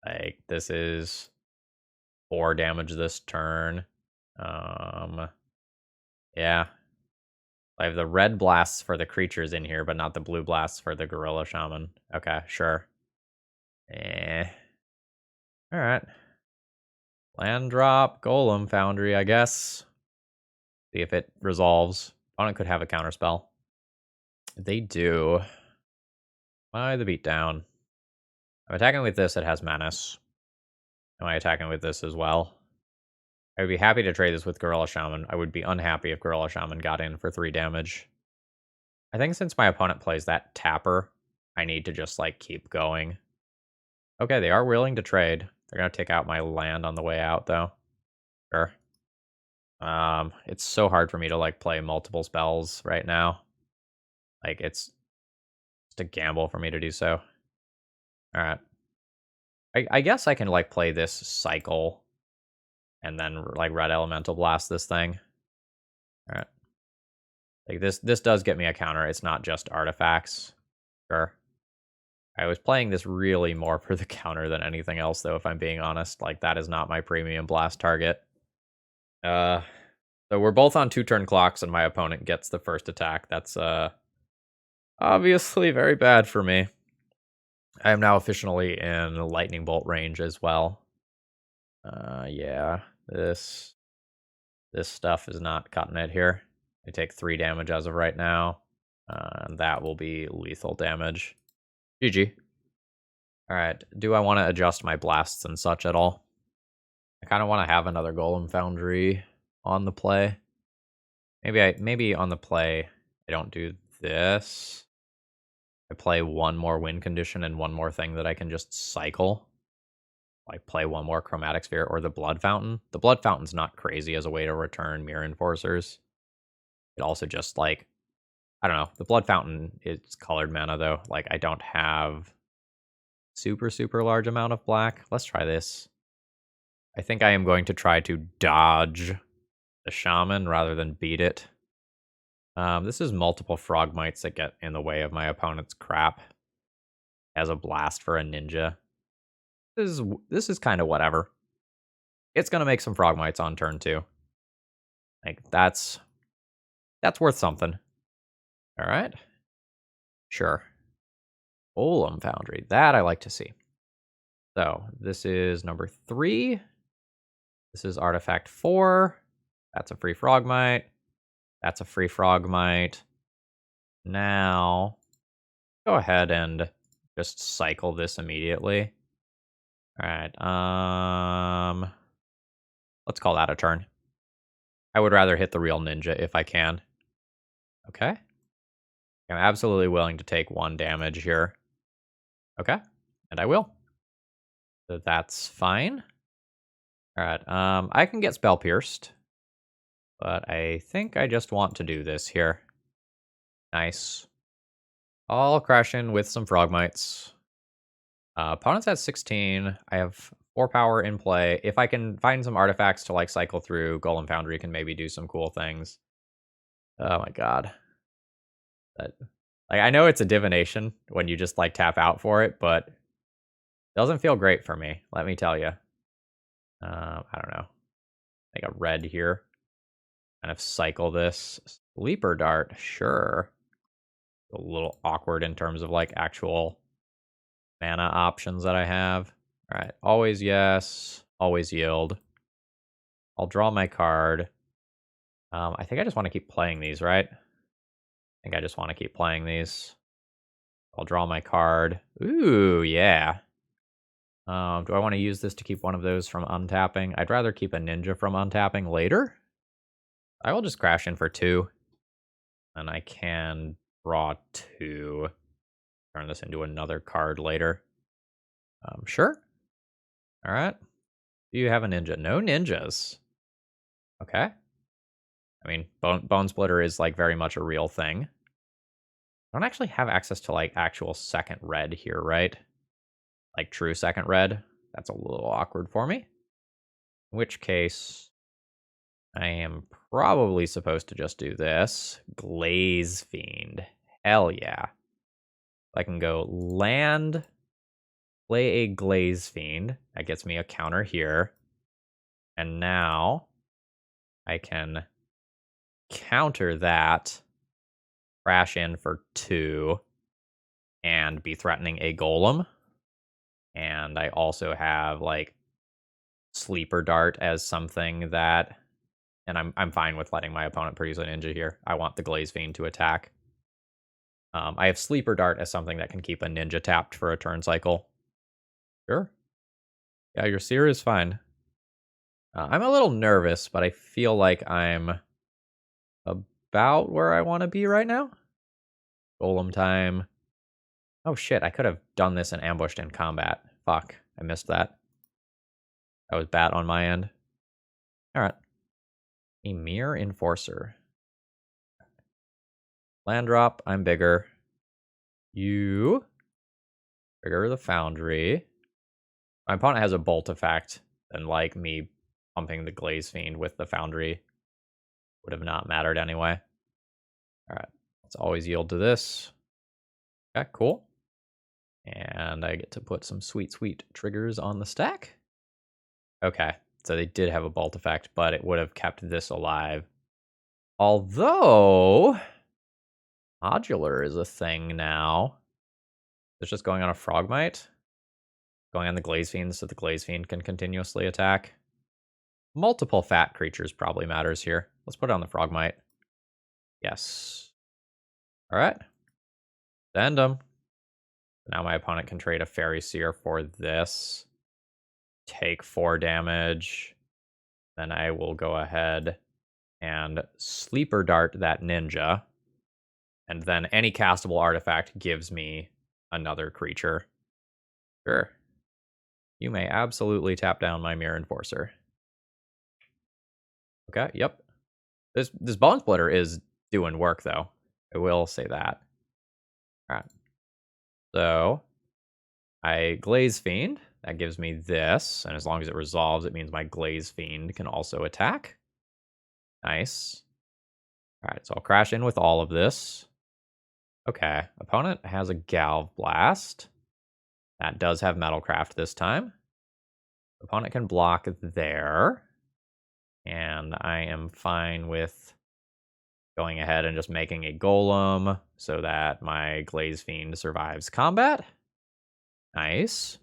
Like, this is 4 damage this turn. Yeah. I have the red blasts for the creatures in here, but not the blue blasts for the Gorilla Shaman. Okay, sure. Alright. Land drop, Golem Foundry, I guess. See if it resolves. Opponent could have a counterspell. They do. Why the beatdown? I'm attacking with this, it has Menace. Am I attacking with this as well? I would be happy to trade this with Gorilla Shaman. I would be unhappy if Gorilla Shaman got in for 3 damage. I think since my opponent plays that Tapper, I need to just, like, keep going. Okay, they are willing to trade. They're gonna take out my land on the way out, though. Sure. It's so hard for me to, like, play multiple spells right now. Like, it's just a gamble for me to do so. Alright. I guess I can, like, play this cycle and then, like, Red Elemental Blast this thing. Alright. Like, this does get me a counter. It's not just artifacts. Sure. I was playing this really more for the counter than anything else, though, if I'm being honest. Like, that is not my premium blast target. So we're both on 2-turn clocks, and my opponent gets the first attack. That's, obviously very bad for me. I am now officially in Lightning Bolt range as well. Yeah, this stuff is not cutting it here. I take 3 damage as of right now. And that will be lethal damage. GG. Alright, do I want to adjust my blasts and such at all? I kind of want to have another Golem Foundry on the play. Maybe on the play I don't do this. I play one more win condition and one more thing that I can just cycle. Like, play one more Chromatic Sphere or the Blood Fountain. The Blood Fountain's not crazy as a way to return Mirror Enforcers. It also just, like, I don't know. The Blood Fountain is colored mana, though. Like, I don't have super large amount of black. Let's try this. I think I am going to try to dodge the Shaman rather than beat it. This is multiple Frogmites that get in the way of my opponent's crap. As a blast for a ninja. This is kind of whatever. It's gonna make some Frogmites on turn 2. Like, that's worth something. Alright. Sure. Golem Foundry. That I like to see. So, this is number 3. This is artifact 4. That's a free Frogmite. That's a free Frogmite. Now, go ahead and just cycle this immediately. Alright, let's call that a turn. I would rather hit the real ninja if I can. Okay. I'm absolutely willing to take 1 damage here. Okay, and I will. So that's fine. Alright, I can get Spell Pierced. But I think I just want to do this here. Nice. I'll crash in with some Frogmites. Opponent's at 16. I have 4 power in play. If I can find some artifacts to, like, cycle through, Golem Foundry can maybe do some cool things. Oh my god. Like, I know it's a divination when you just, like, tap out for it, but it doesn't feel great for me, let me tell you. I don't know. Like a red here. Kind of cycle this. Sleeper Dart, sure. A little awkward in terms of, like, actual mana options that I have. All right, always yes, always yield. I'll draw my card. I think I just want to keep playing these, right? I think I just want to keep playing these. I'll draw my card. Ooh, yeah. Do I want to use this to keep one of those from untapping? I'd rather keep a ninja from untapping later. I will just crash in for 2. And I can draw 2. Turn this into another card later. Sure. All right. Do you have a ninja? No ninjas. Okay. I mean, Bone Splitter is like very much a real thing. I don't actually have access to like actual second red here, right? Like true second red. That's a little awkward for me. In which case, I am probably supposed to just do this. Glaze Fiend. Hell yeah. I can go land, play a Glaze Fiend. That gets me a counter here. And now I can counter that, crash in for 2, and be threatening a golem. And I also have like Sleeper Dart as something that, and I'm fine with letting my opponent produce a ninja here. I want the Glaze Fiend to attack. I have Sleeper Dart as something that can keep a ninja tapped for a turn cycle. Sure. Yeah, your Seer is fine. I'm a little nervous, but I feel like I'm about where I want to be right now. Golem time. Oh shit, I could have done this and ambushed in combat. Fuck, I missed that. That was bad on my end. Alright. A Mere Enforcer. Land drop, I'm bigger. You. Trigger the Foundry. My opponent has a bolt effect, and like me pumping the Glaze Fiend with the Foundry would have not mattered anyway. Alright, let's always yield to this. Okay, cool. And I get to put some sweet, sweet triggers on the stack. Okay, so they did have a bolt effect, but it would have kept this alive. Although, modular is a thing now. It's just going on a Frogmite. Going on the Glaze Fiend so the Glaze Fiend can continuously attack. Multiple fat creatures probably matters here. Let's put it on the Frogmite. Yes. Alright. Send them. Now my opponent can trade a Fairy Seer for this. Take 4 damage. Then I will go ahead and Sleeper Dart that ninja. And then any castable artifact gives me another creature. Sure. You may absolutely tap down my Mere Enforcer. Okay, yep. This Bone Splitter is doing work, though. I will say that. Alright. So, I Glaze Fiend. That gives me this. And as long as it resolves, it means my Glaze Fiend can also attack. Nice. Alright, so I'll crash in with all of this. Okay, opponent has a Galv Blast. That does have Metalcraft this time. Opponent can block there. And I am fine with going ahead and just making a golem so that my Glaze Fiend survives combat. Nice.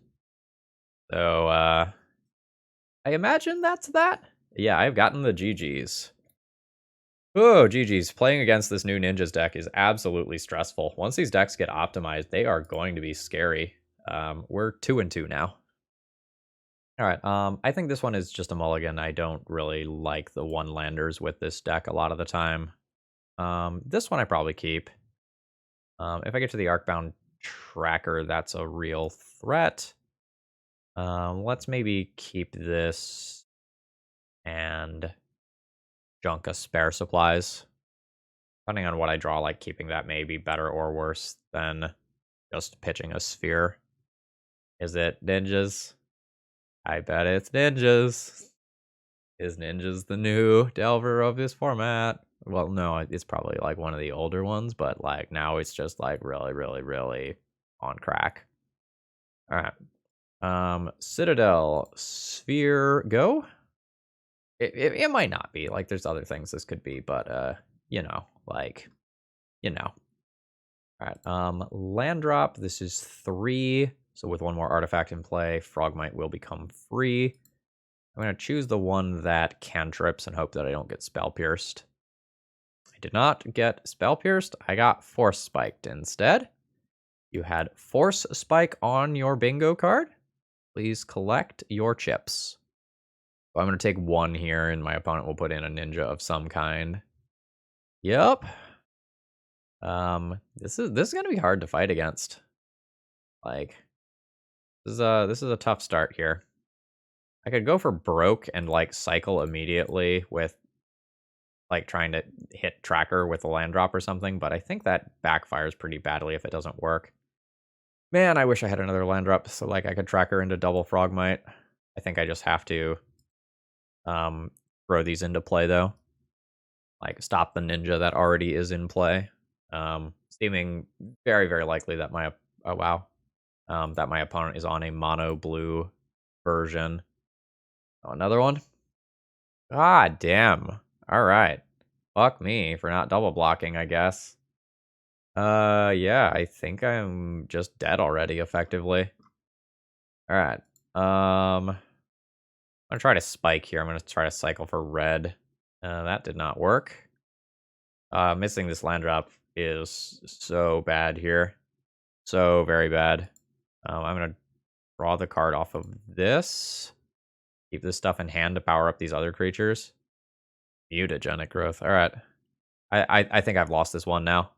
So, I imagine that's that. Yeah, I've gotten the GGs. Oh, GG's. Playing against this new Ninjas deck is absolutely stressful. Once these decks get optimized, they are going to be scary. We're 2-2 now. Alright, I think this one is just a mulligan. I don't really like the one-landers with this deck a lot of the time. This one I probably keep. If I get to the Arcbound Tracker, that's a real threat. Let's maybe keep this and junk a spare supplies. Depending on what I draw, like keeping that may be better or worse than just pitching a sphere. Is it ninjas? I bet it's ninjas. Is ninjas the new Delver of this format? Well, no, it's probably like one of the older ones, but like now it's just like really, really, really on crack. All right. Citadel Sphere go. It might not be. Like there's other things this could be, but you know, like, you know. All right. Land drop. This is 3 So with one more artifact in play, Frogmite will become free. I'm going to choose the one that cantrips and hope that I don't get Spell Pierced. I did not get Spell Pierced. I got Force Spiked instead. You had Force Spike on your bingo card. Please collect your chips. So I'm going to take one here, and my opponent will put in a ninja of some kind. Yep. This is going to be hard to fight against. Like, this is a tough start here. I could go for broke and like cycle immediately with like trying to hit tracker with a land drop or something, but I think that backfires pretty badly if it doesn't work. Man, I wish I had another land drop so like I could tracker into double Frogmite. I think I just have to throw these into play though. Like stop the ninja that already is in play. Seeming very, very likely that my that my opponent is on a mono blue version. Oh, another one? God damn. Alright. Fuck me for not double blocking, I guess. Yeah, I think I'm just dead already, effectively. Alright. I'm gonna try to spike here. I'm gonna try to cycle for red. That did not work. Missing this land drop is so bad here. So very bad. I'm gonna draw the card off of this. Keep this stuff in hand to power up these other creatures. Mutagenic growth. Alright. I think I've lost this one now.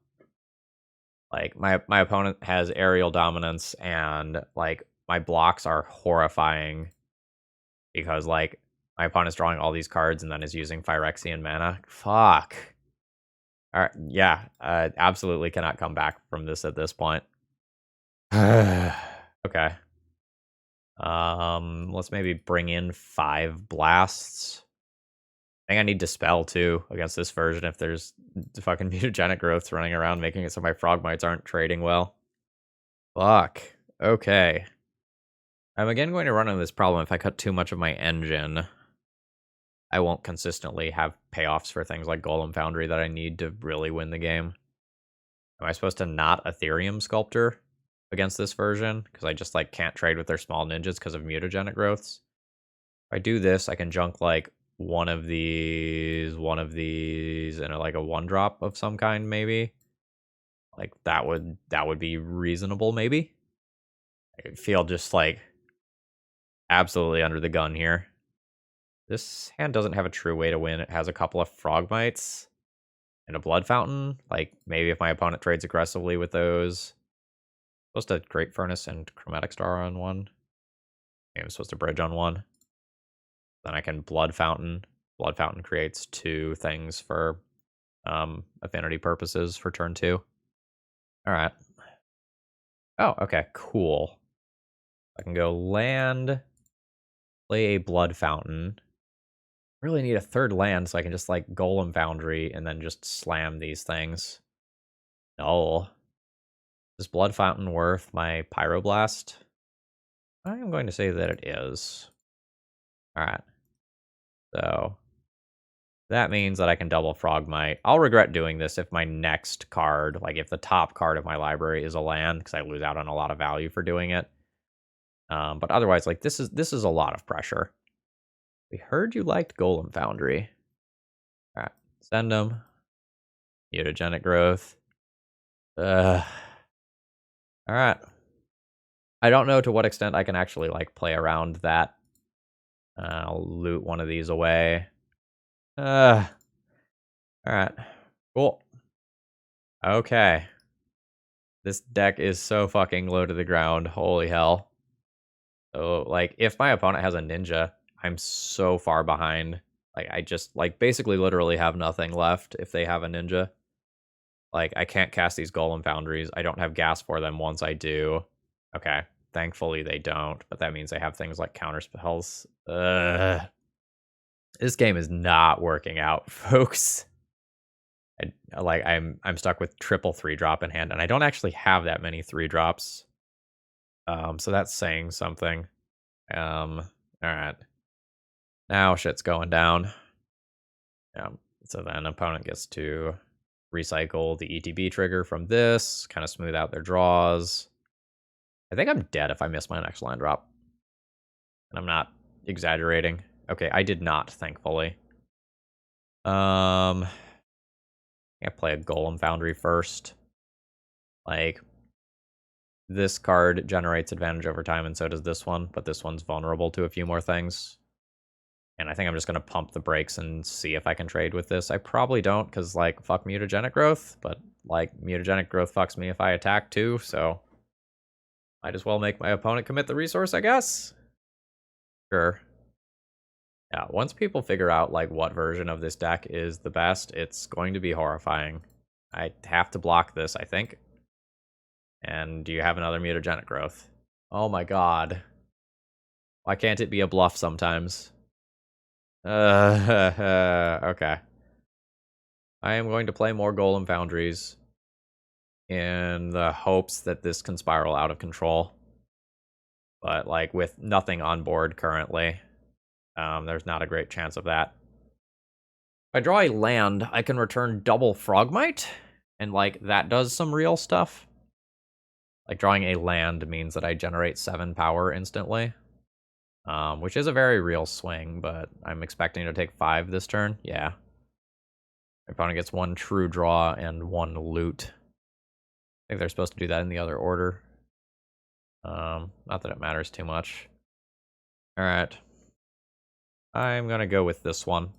Like my opponent has aerial dominance and like my blocks are horrifying because like my opponent's drawing all these cards and then is using Phyrexian mana. Fuck. All right, yeah, absolutely cannot come back from this at this point. Okay. Let's maybe bring in 5 blasts. I think I need Dispel too against this version if there's fucking mutagenic growths running around making it so my Frogmites aren't trading well. Fuck. Okay. I'm again going to run into this problem. If I cut too much of my engine, I won't consistently have payoffs for things like Golem Foundry that I need to really win the game. Am I supposed to not Ethereum Sculptor against this version? Because I just like can't trade with their small ninjas because of mutagenic growths. If I do this, I can junk like one of these, and like a 1-drop of some kind, maybe. Like that would be reasonable, maybe. I feel just like absolutely under the gun here. This hand doesn't have a true way to win. It has a couple of Frogmites and a Blood Fountain. Like maybe if my opponent trades aggressively with those. I'm supposed to Great Furnace and Chromatic Star on one. Maybe I'm supposed to Bridge on one. Then I can Blood Fountain. Blood Fountain creates 2 things for affinity purposes for turn 2. Alright. Oh, okay, cool. I can go land, play a Blood Fountain. Really need a 3rd land so I can just like Golem Foundry and then just slam these things. No. Is Blood Fountain worth my Pyroblast? I am going to say that it is. Alright. So that means that I can double Frogmite. I'll regret doing this if my next card, like if the top card of my library is a land, because I lose out on a lot of value for doing it. But otherwise, like this is a lot of pressure. We heard you liked Golem Foundry. Alright, send them. Mutagenic growth. Alright. I don't know to what extent I can actually like play around that. I'll loot one of these away. Alright. Cool. Okay. This deck is so fucking low to the ground. Holy hell. So, like, if my opponent has a ninja, I'm so far behind. Like, I just, like, basically literally have nothing left if they have a ninja. Like, I can't cast these Golem Foundries. I don't have gas for them once I do. Okay. Thankfully, they don't. But that means they have things like counter spells. This game is not working out, folks. I'm stuck with triple 3-drop in hand, and I don't actually have that many 3-drops. So that's saying something. All right. Now shit's going down. So then opponent gets to recycle the ETB trigger from this, kind of smooth out their draws. I think I'm dead if I miss my next land drop. And I'm not exaggerating. Okay, I did not, thankfully. I play a Golem Foundry first. Like, this card generates advantage over time, and so does this one, but this one's vulnerable to a few more things. And I think I'm just going to pump the brakes and see if I can trade with this. I probably don't, because, like, fuck mutagenic growth, but, like, mutagenic growth fucks me if I attack too, so might as well make my opponent commit the resource, I guess. Sure. Yeah, once people figure out, like, what version of this deck is the best, it's going to be horrifying. I have to block this, I think. And do you have another mutagenic growth? Oh my god. Why can't it be a bluff sometimes? Okay. I am going to play more Golem Foundries in the hopes that this can spiral out of control. But, like, with nothing on board currently, there's not a great chance of that. If I draw a land, I can return double Frogmite, and, like, that does some real stuff. Like, drawing a land means that I generate 7 power instantly, which is a very real swing, but I'm expecting to take 5 this turn. Yeah. My opponent gets 1 true draw and 1 loot. I think they're supposed to do that in the other order. Not that it matters too much. Alright. I'm gonna go with this one.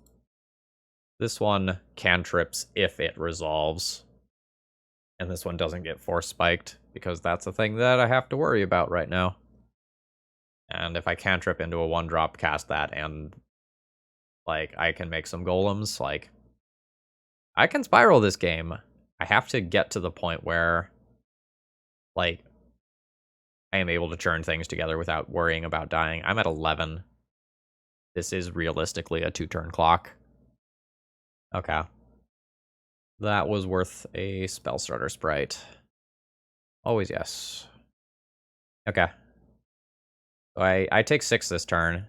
This one cantrips if it resolves. And this one doesn't get force spiked, because that's a thing that I have to worry about right now. And if I cantrip into a 1-drop, cast that, and, like, I can make some golems, like, I can spiral this game. I have to get to the point where, like, I am able to churn things together without worrying about dying. I'm at 11. This is realistically a 2-turn clock. Okay. That was worth a spell starter sprite. Always yes. Okay. So I take 6 this turn.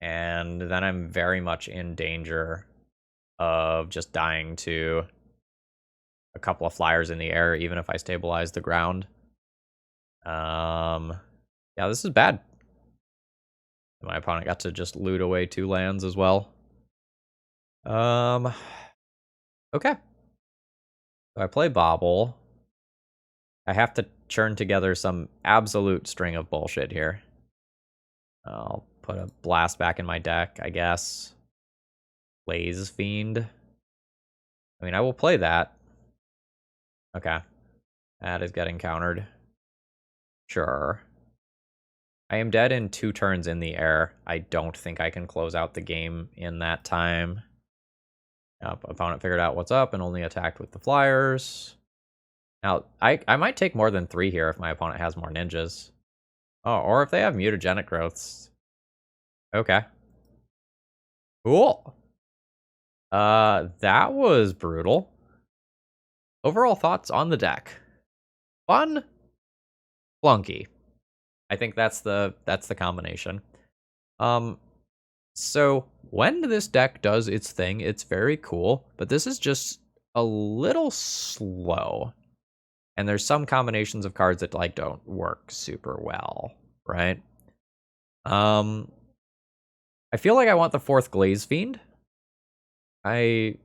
And then I'm very much in danger of just dying to a couple of flyers in the air, even if I stabilize the ground. Yeah, this is bad. My opponent got to just loot away 2 lands as well. Okay. So I play Bobble. I have to churn together some absolute string of bullshit here. I'll put a blast back in my deck, I guess. Glaze Fiend. I mean, I will play that. Okay. That is getting countered. Sure. I am dead in 2 turns in the air. I don't think I can close out the game in that time. Yep, opponent figured out what's up and only attacked with the flyers. Now, I might take more than 3 here if my opponent has more ninjas. Oh, or if they have mutagenic growths. Okay. Cool. That was brutal. Overall thoughts on the deck. Fun. Flunky. I think that's the combination. So when this deck does its thing, it's very cool, but this is just a little slow. And there's some combinations of cards that, like, don't work super well, right? I feel like I want the 4th Glaze Fiend. I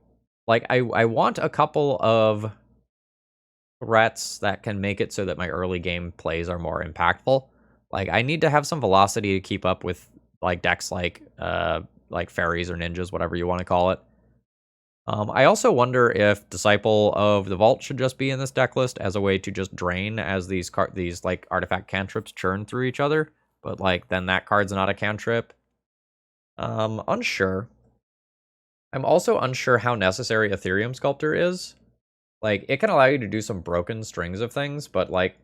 want a couple of threats that can make it so that my early game plays are more impactful. Like, I need to have some velocity to keep up with, like, decks like fairies or ninjas, whatever you want to call it. I also wonder if Disciple of the Vault should just be in this deck list as a way to just drain as these like artifact cantrips churn through each other, but, like, then that card's not a cantrip. Unsure. I'm also unsure how necessary Ethereum Sculptor is. Like, it can allow you to do some broken strings of things, but, like,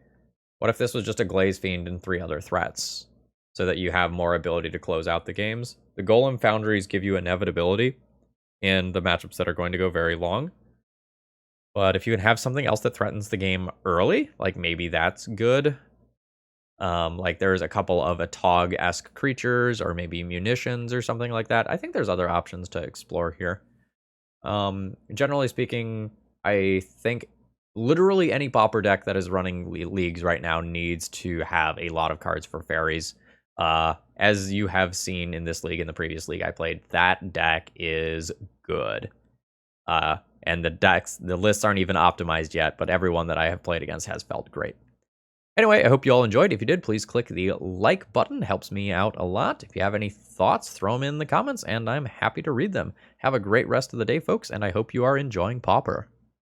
what if this was just a Glaze Fiend and 3 other threats, so that you have more ability to close out the games? The Golem Foundries give you inevitability in the matchups that are going to go very long. But if you can have something else that threatens the game early, like, maybe that's good. Like, there's a couple of Atog-esque creatures, or maybe munitions or something like that. I think there's other options to explore here. Generally speaking, I think literally any Pauper deck that is running leagues right now needs to have a lot of cards for fairies. As you have seen in this league, in the previous league I played, that deck is good. And the lists aren't even optimized yet, but everyone that I have played against has felt great. Anyway, I hope you all enjoyed. If you did, please click the like button. It helps me out a lot. If you have any thoughts, throw them in the comments, and I'm happy to read them. Have a great rest of the day, folks, and I hope you are enjoying Pauper.